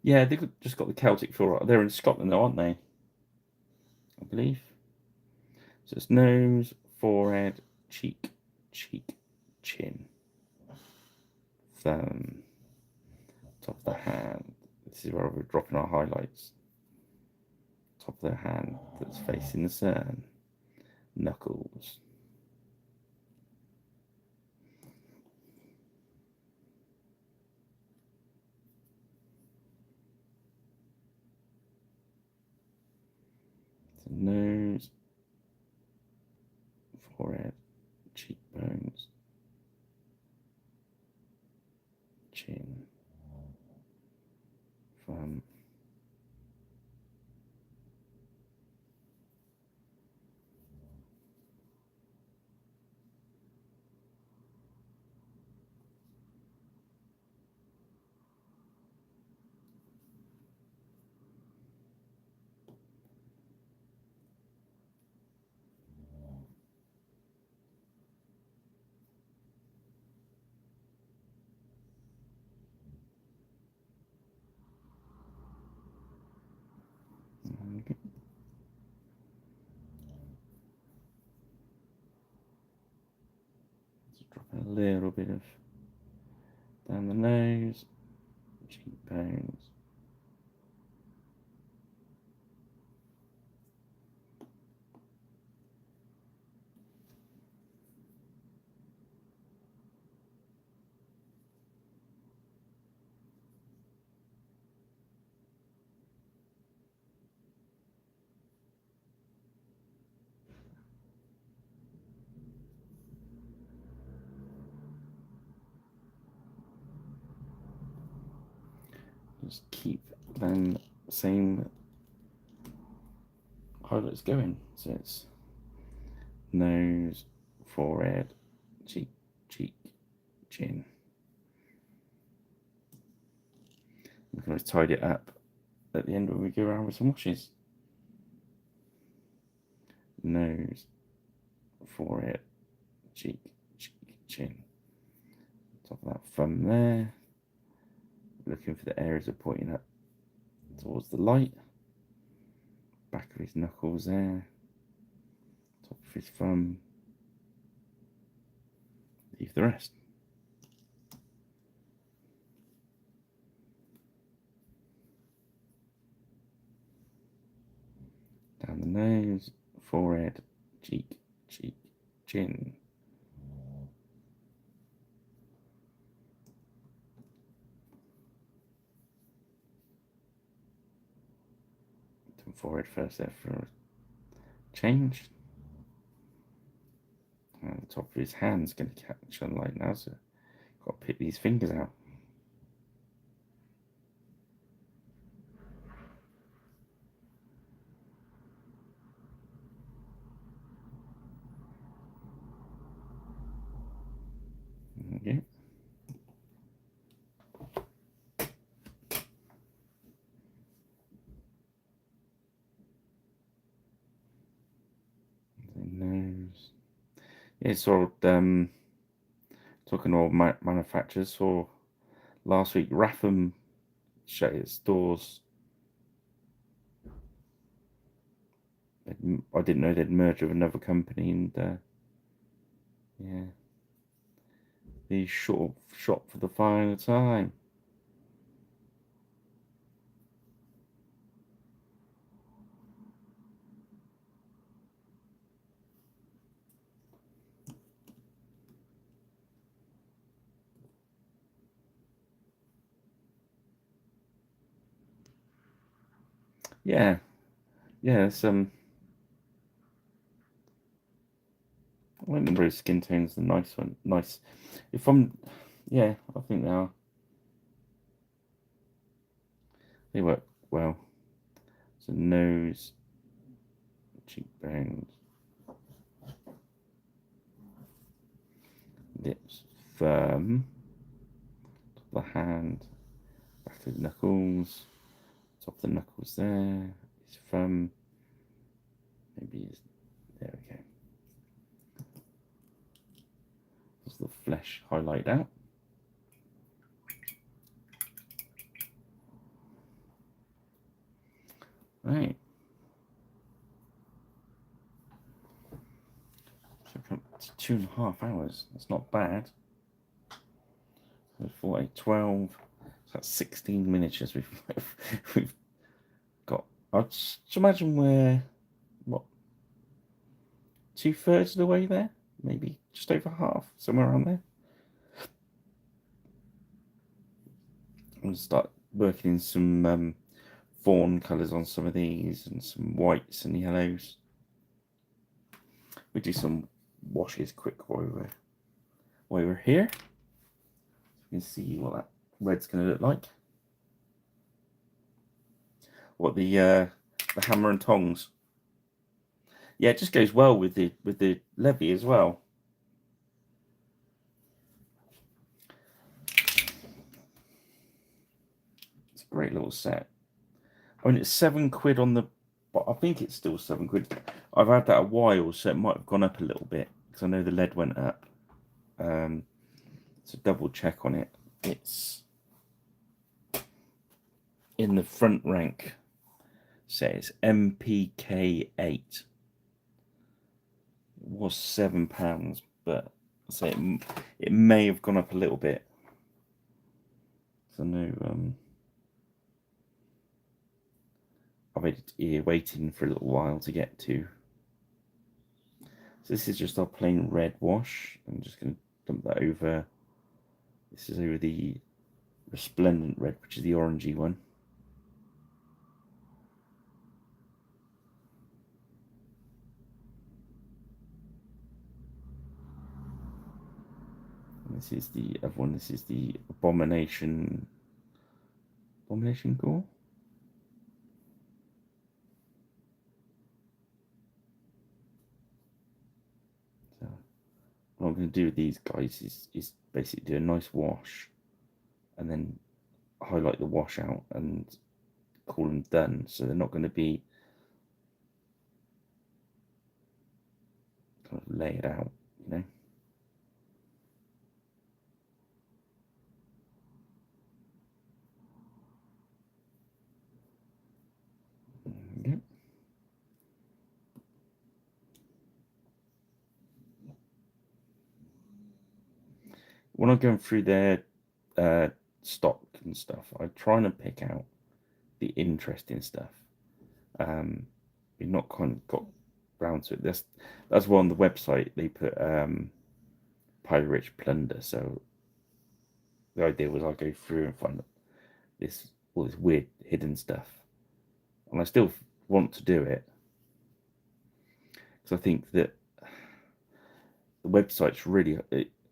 Yeah, they've just got the Celtic feel. They're in Scotland, though, aren't they? I believe. So it's nose, forehead, cheek, chin, thumb, top of the hand. This is where we're dropping our highlights. Top of the hand that's facing the sun. Knuckles. So nose, forehead, cheekbones, chin, thumb, Dropping a little bit of down the nose, cheekbones. Just keep them same highlights going. So it's nose, forehead, cheek, chin. We can always tidy it up at the end when we go around with some washes. Nose, forehead, cheek, chin. Top of that thumb there. Looking for the areas of pointing up towards the light. Back of his knuckles there. Top of his thumb. Leave the rest. Down the nose, forehead, cheek, chin. Forehead first there for a change. And the top of his hand's going to catch on light now, so got to pick these fingers out. Okay. Nose. Yeah, sort of talking to old manufacturers. Saw last week Ratham shut its doors. I didn't know they'd merged with another company, and yeah, the shop for the final time. Yeah, some. I think the rose skin tone's the nice one. Nice. If I'm, yeah, I think they are. They work well. So nose, cheekbones, lips, thumb, top of the hand, back of the knuckles, top of the knuckles there, his thumb, maybe his, there we go. There's the flesh highlight out. Right. So it's 2.5 hours. That's not bad. So 4, 8, 12. So that's 16 miniatures we've got. I'd just imagine we're, what, 2/3 of the way there? Maybe just over half, somewhere around there. We'll start working in some fawn colours on some of these, and some whites and yellows. We do some washes quick while we're here. So you can see what that red's going to look like. What the hammer and tongs. Yeah, it just goes well with the levy as well. It's a great little set. I mean, it's £7 on the, but I think it's still £7. I've had that a while, so it might have gone up a little bit because I know the lead went up. So double check on it. It's in the front rank. Says MPK8. It was £7, but So it may have gone up a little bit. So no, I've had it here waiting for a little while to get to. So this is just our plain red wash. I'm just going to dump that over. This is over the resplendent red, which is the orangey one. And this is the other one. This is the abomination gore. So what I'm going to do with these guys is basically do a nice wash and then highlight the wash out and call them done. So they're not going to be kind of laid out, you know. Okay. When I'm going through their stock and stuff, I try and pick out the interesting stuff. We've not kind of got round to it. That's why on the website they put Pirate Plunder. So the idea was I go through and find all this weird hidden stuff, and I still want to do it because I think that the website's really,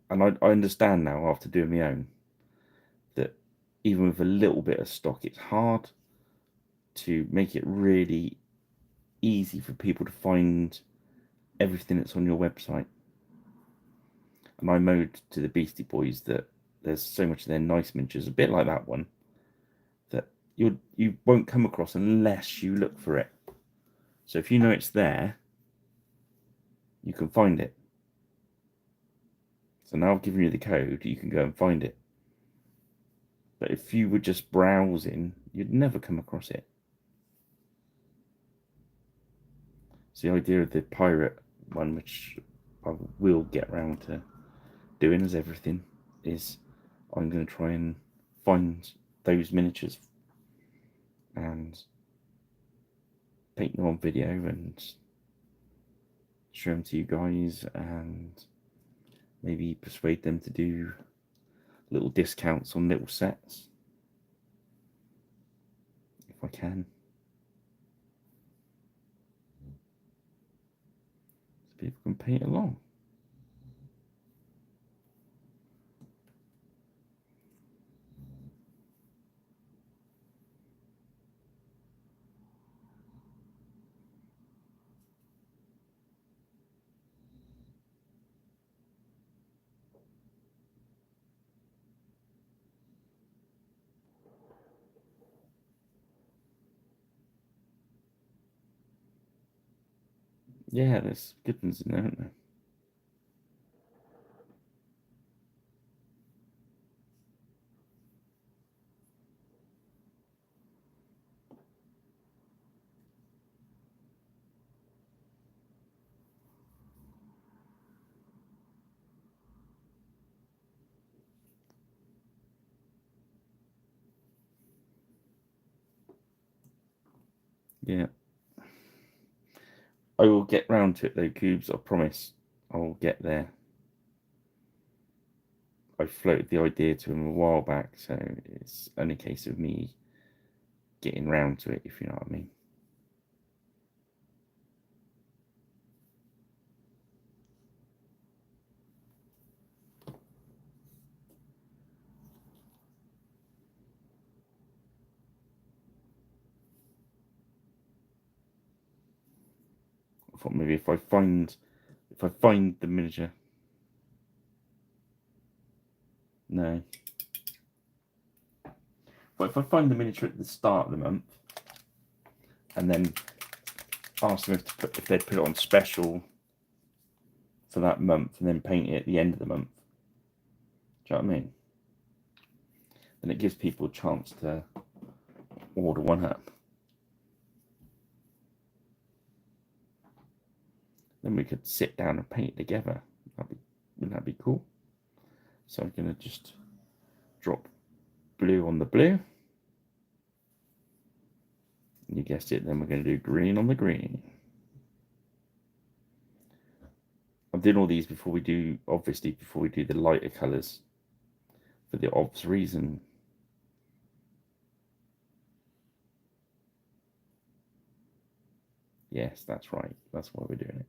and I understand now after doing my own that even with a little bit of stock, it's hard to make it really easy for people to find everything that's on your website. And I mode to the Beastie Boys that there's so much of their nice miniatures, a bit like that one, that you won't come across unless you look for it. So if you know it's there, you can find it. So now I've given you the code, you can go and find it. But if you were just browsing, you'd never come across it. So the idea of the pirate one, which I will get around to doing as everything, is I'm going to try and find those miniatures and paint them on video and show them to you guys, and maybe persuade them to do little discounts on little sets if I can. So people can paint along. Yeah, there's good ones in there, aren't there? Yeah. I will get round to it though, Cubes. I promise. I will get there. I floated the idea to him a while back, so it's only a case of me getting round to it, if you know what I mean. I thought maybe if I find the miniature. No. But if I find the miniature at the start of the month and then ask them if they'd put it on special for that month and then paint it at the end of the month. Do you know what I mean? Then it gives people a chance to order one up. Then we could sit down and paint it together. That'd be Wouldn't that be cool? So I'm going to just drop blue on the blue. You guessed it, then we're going to do green on the green. I'm doing all these before we do, obviously, before we do the lighter colours, for the obvious reason. Yes, that's right. That's why we're doing it.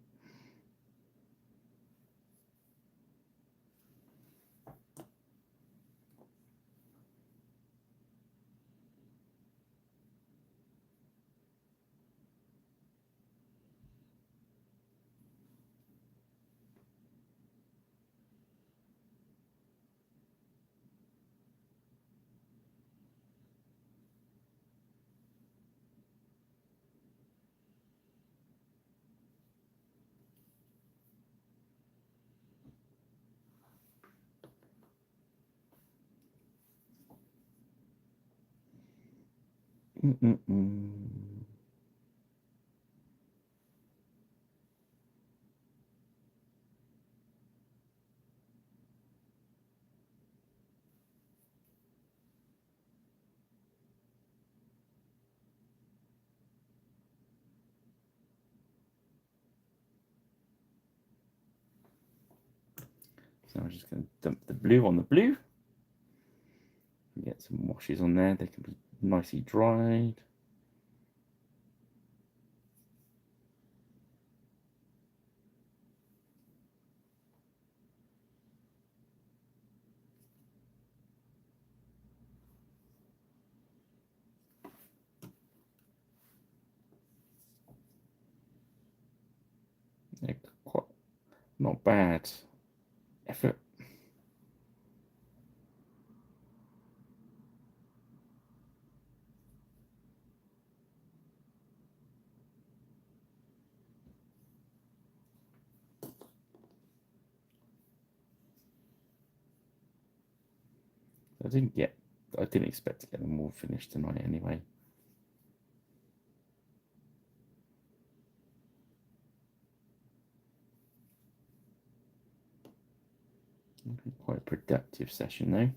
So I'm just going to dump the blue on the blue. Get some washes on there. They can be nicely dried. They're quite not bad effort. I didn't expect to get them all finished tonight anyway. Quite a productive session though.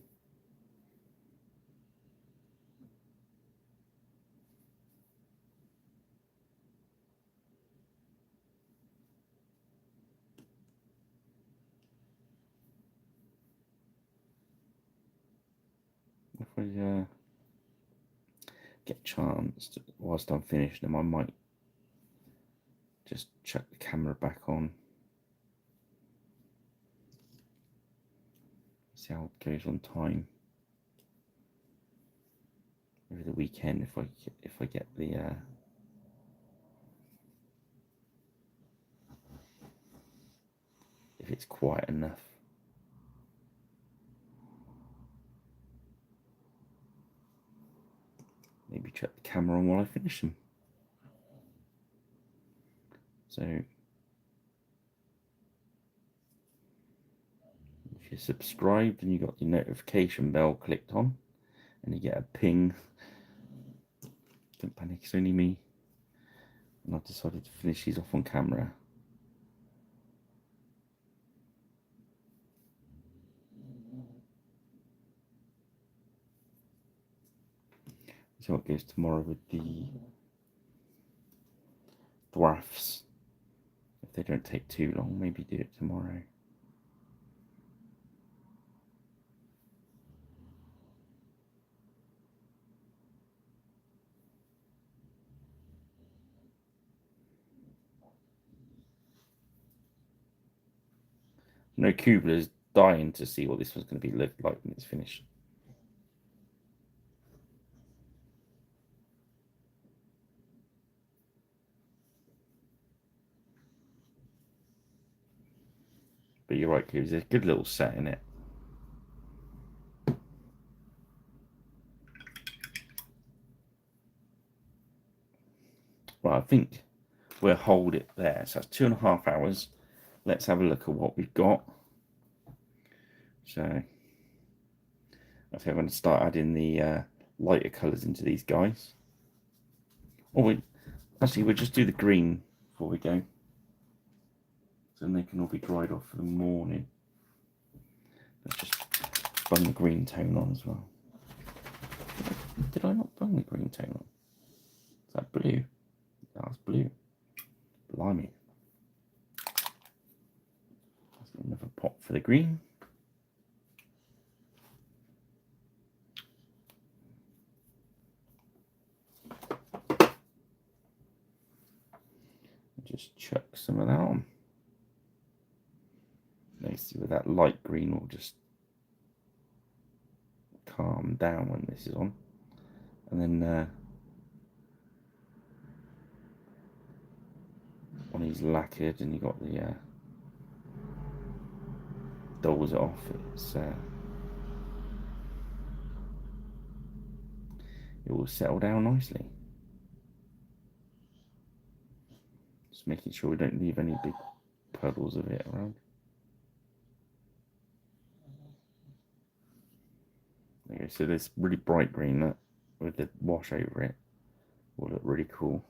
If I get a chance to, whilst I'm finishing them, I might just chuck the camera back on. See how it goes on time. Over the weekend, if I get the if it's quiet enough. Maybe check the camera on while I finish them. So if you're subscribed and you got your notification bell clicked on and you get a ping, don't panic, it's only me. And I've decided to finish these off on camera. So it goes tomorrow with the dwarfs. If they don't take too long, maybe do it tomorrow. No, Kubler's dying to see what this one's going to be like when it's finished. But you're right, Kubler, there's a good little set in it. Well, I think we'll hold it there. So that's 2.5 hours. Let's have a look at what we've got. So I think I'm going to start adding the lighter colours into these guys. Or actually, we'll just do the green before we go. So then they can all be dried off for the morning. bung the green tone on as well. Did I not bung the green tone on? Is that blue? That's blue. Blimey. Let's get another pot for the green. Just chuck some of that on. Nice, with that light green will just calm down when this is on. And then when he's lacquered and you got the dulls it off, it will settle down nicely. Just making sure we don't leave any big puddles of it around. Okay, so this really bright green that with the wash over it will look really cool.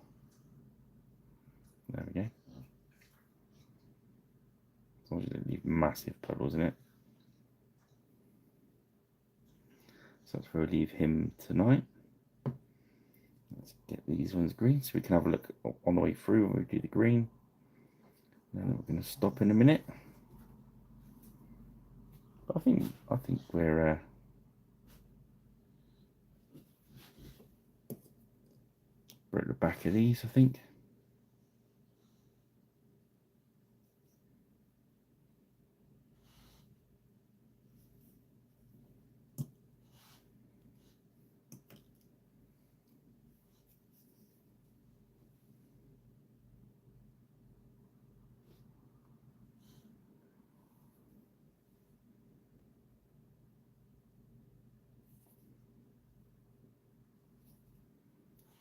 There we go. As long as you don't leave massive puddles in it. So that's where we'll leave him tonight. Let's get these ones green so we can have a look on the way through when we do the green. And then we're going to stop in a minute. But I think we're at the back of these, I think.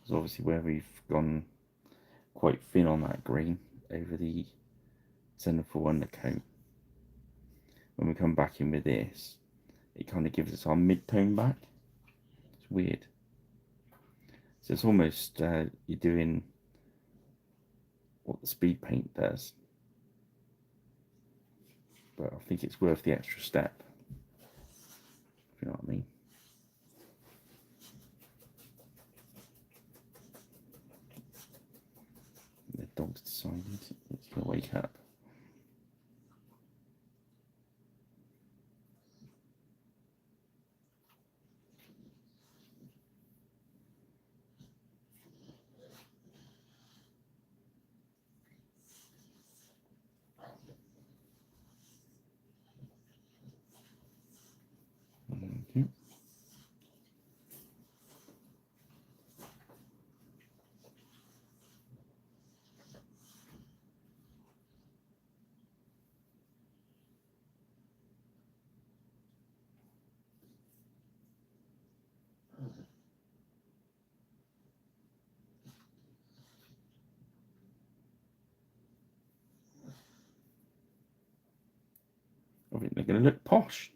So obviously where we've gone quite thin on that green over the centerfold undercoat, when we come back in with this, it kind of gives us our mid-tone back. It's weird. So it's almost you're doing what the speed paint does, but I think it's worth the extra step, if you know what I mean. The dog's decided it's going to wake up. Okay. I think they're going to look posh.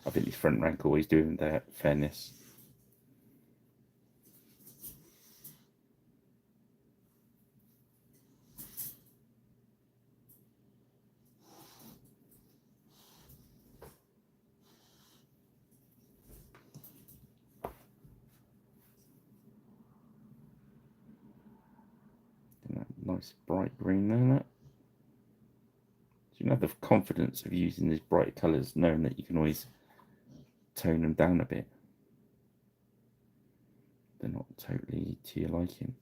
I think these front rank always doing their fairness. Nice bright green there. So you can have the confidence of using these bright colours, knowing that you can always tone them down a bit. They're not totally to your liking.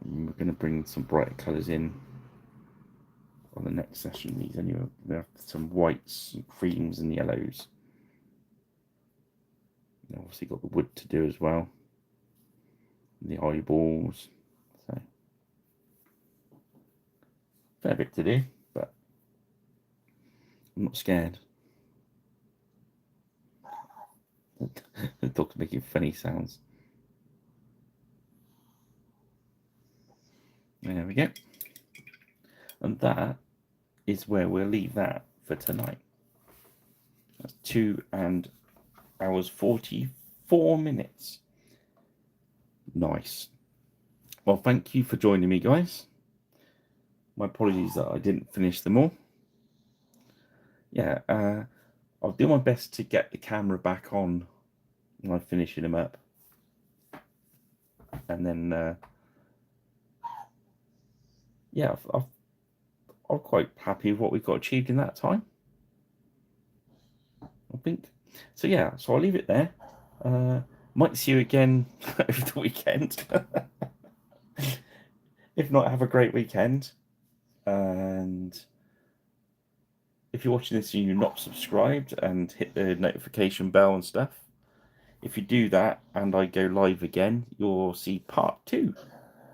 And we're going to bring some brighter colours in on the next session. These anyway, we have some whites, and creams, and yellows. And obviously got the wood to do as well. And the eyeballs. So fair bit to do, but I'm not scared. The dog's making funny sounds. There we go. And that is where we'll leave that for tonight. That's 2 hours 44 minutes. Nice. Well, thank you for joining me, guys. My apologies that I didn't finish them all. Yeah, I'll do my best to get the camera back on when I'm finishing them up. And then, yeah, I'm quite happy with what we've got achieved in that time, I think. So yeah, so I'll leave it there. Might see you again over the weekend. If not, have a great weekend. And if you're watching this and you're not subscribed, and hit the notification bell and stuff, if you do that and I go live again, you'll see part 2.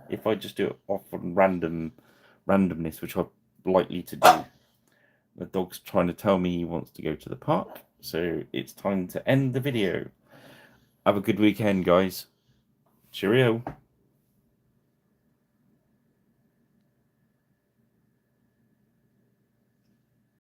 If I just do it off on randomness, which I'm likely to do. The dog's trying to tell me he wants to go to the park, so it's time to end the video. Have a good weekend, guys. Cheerio.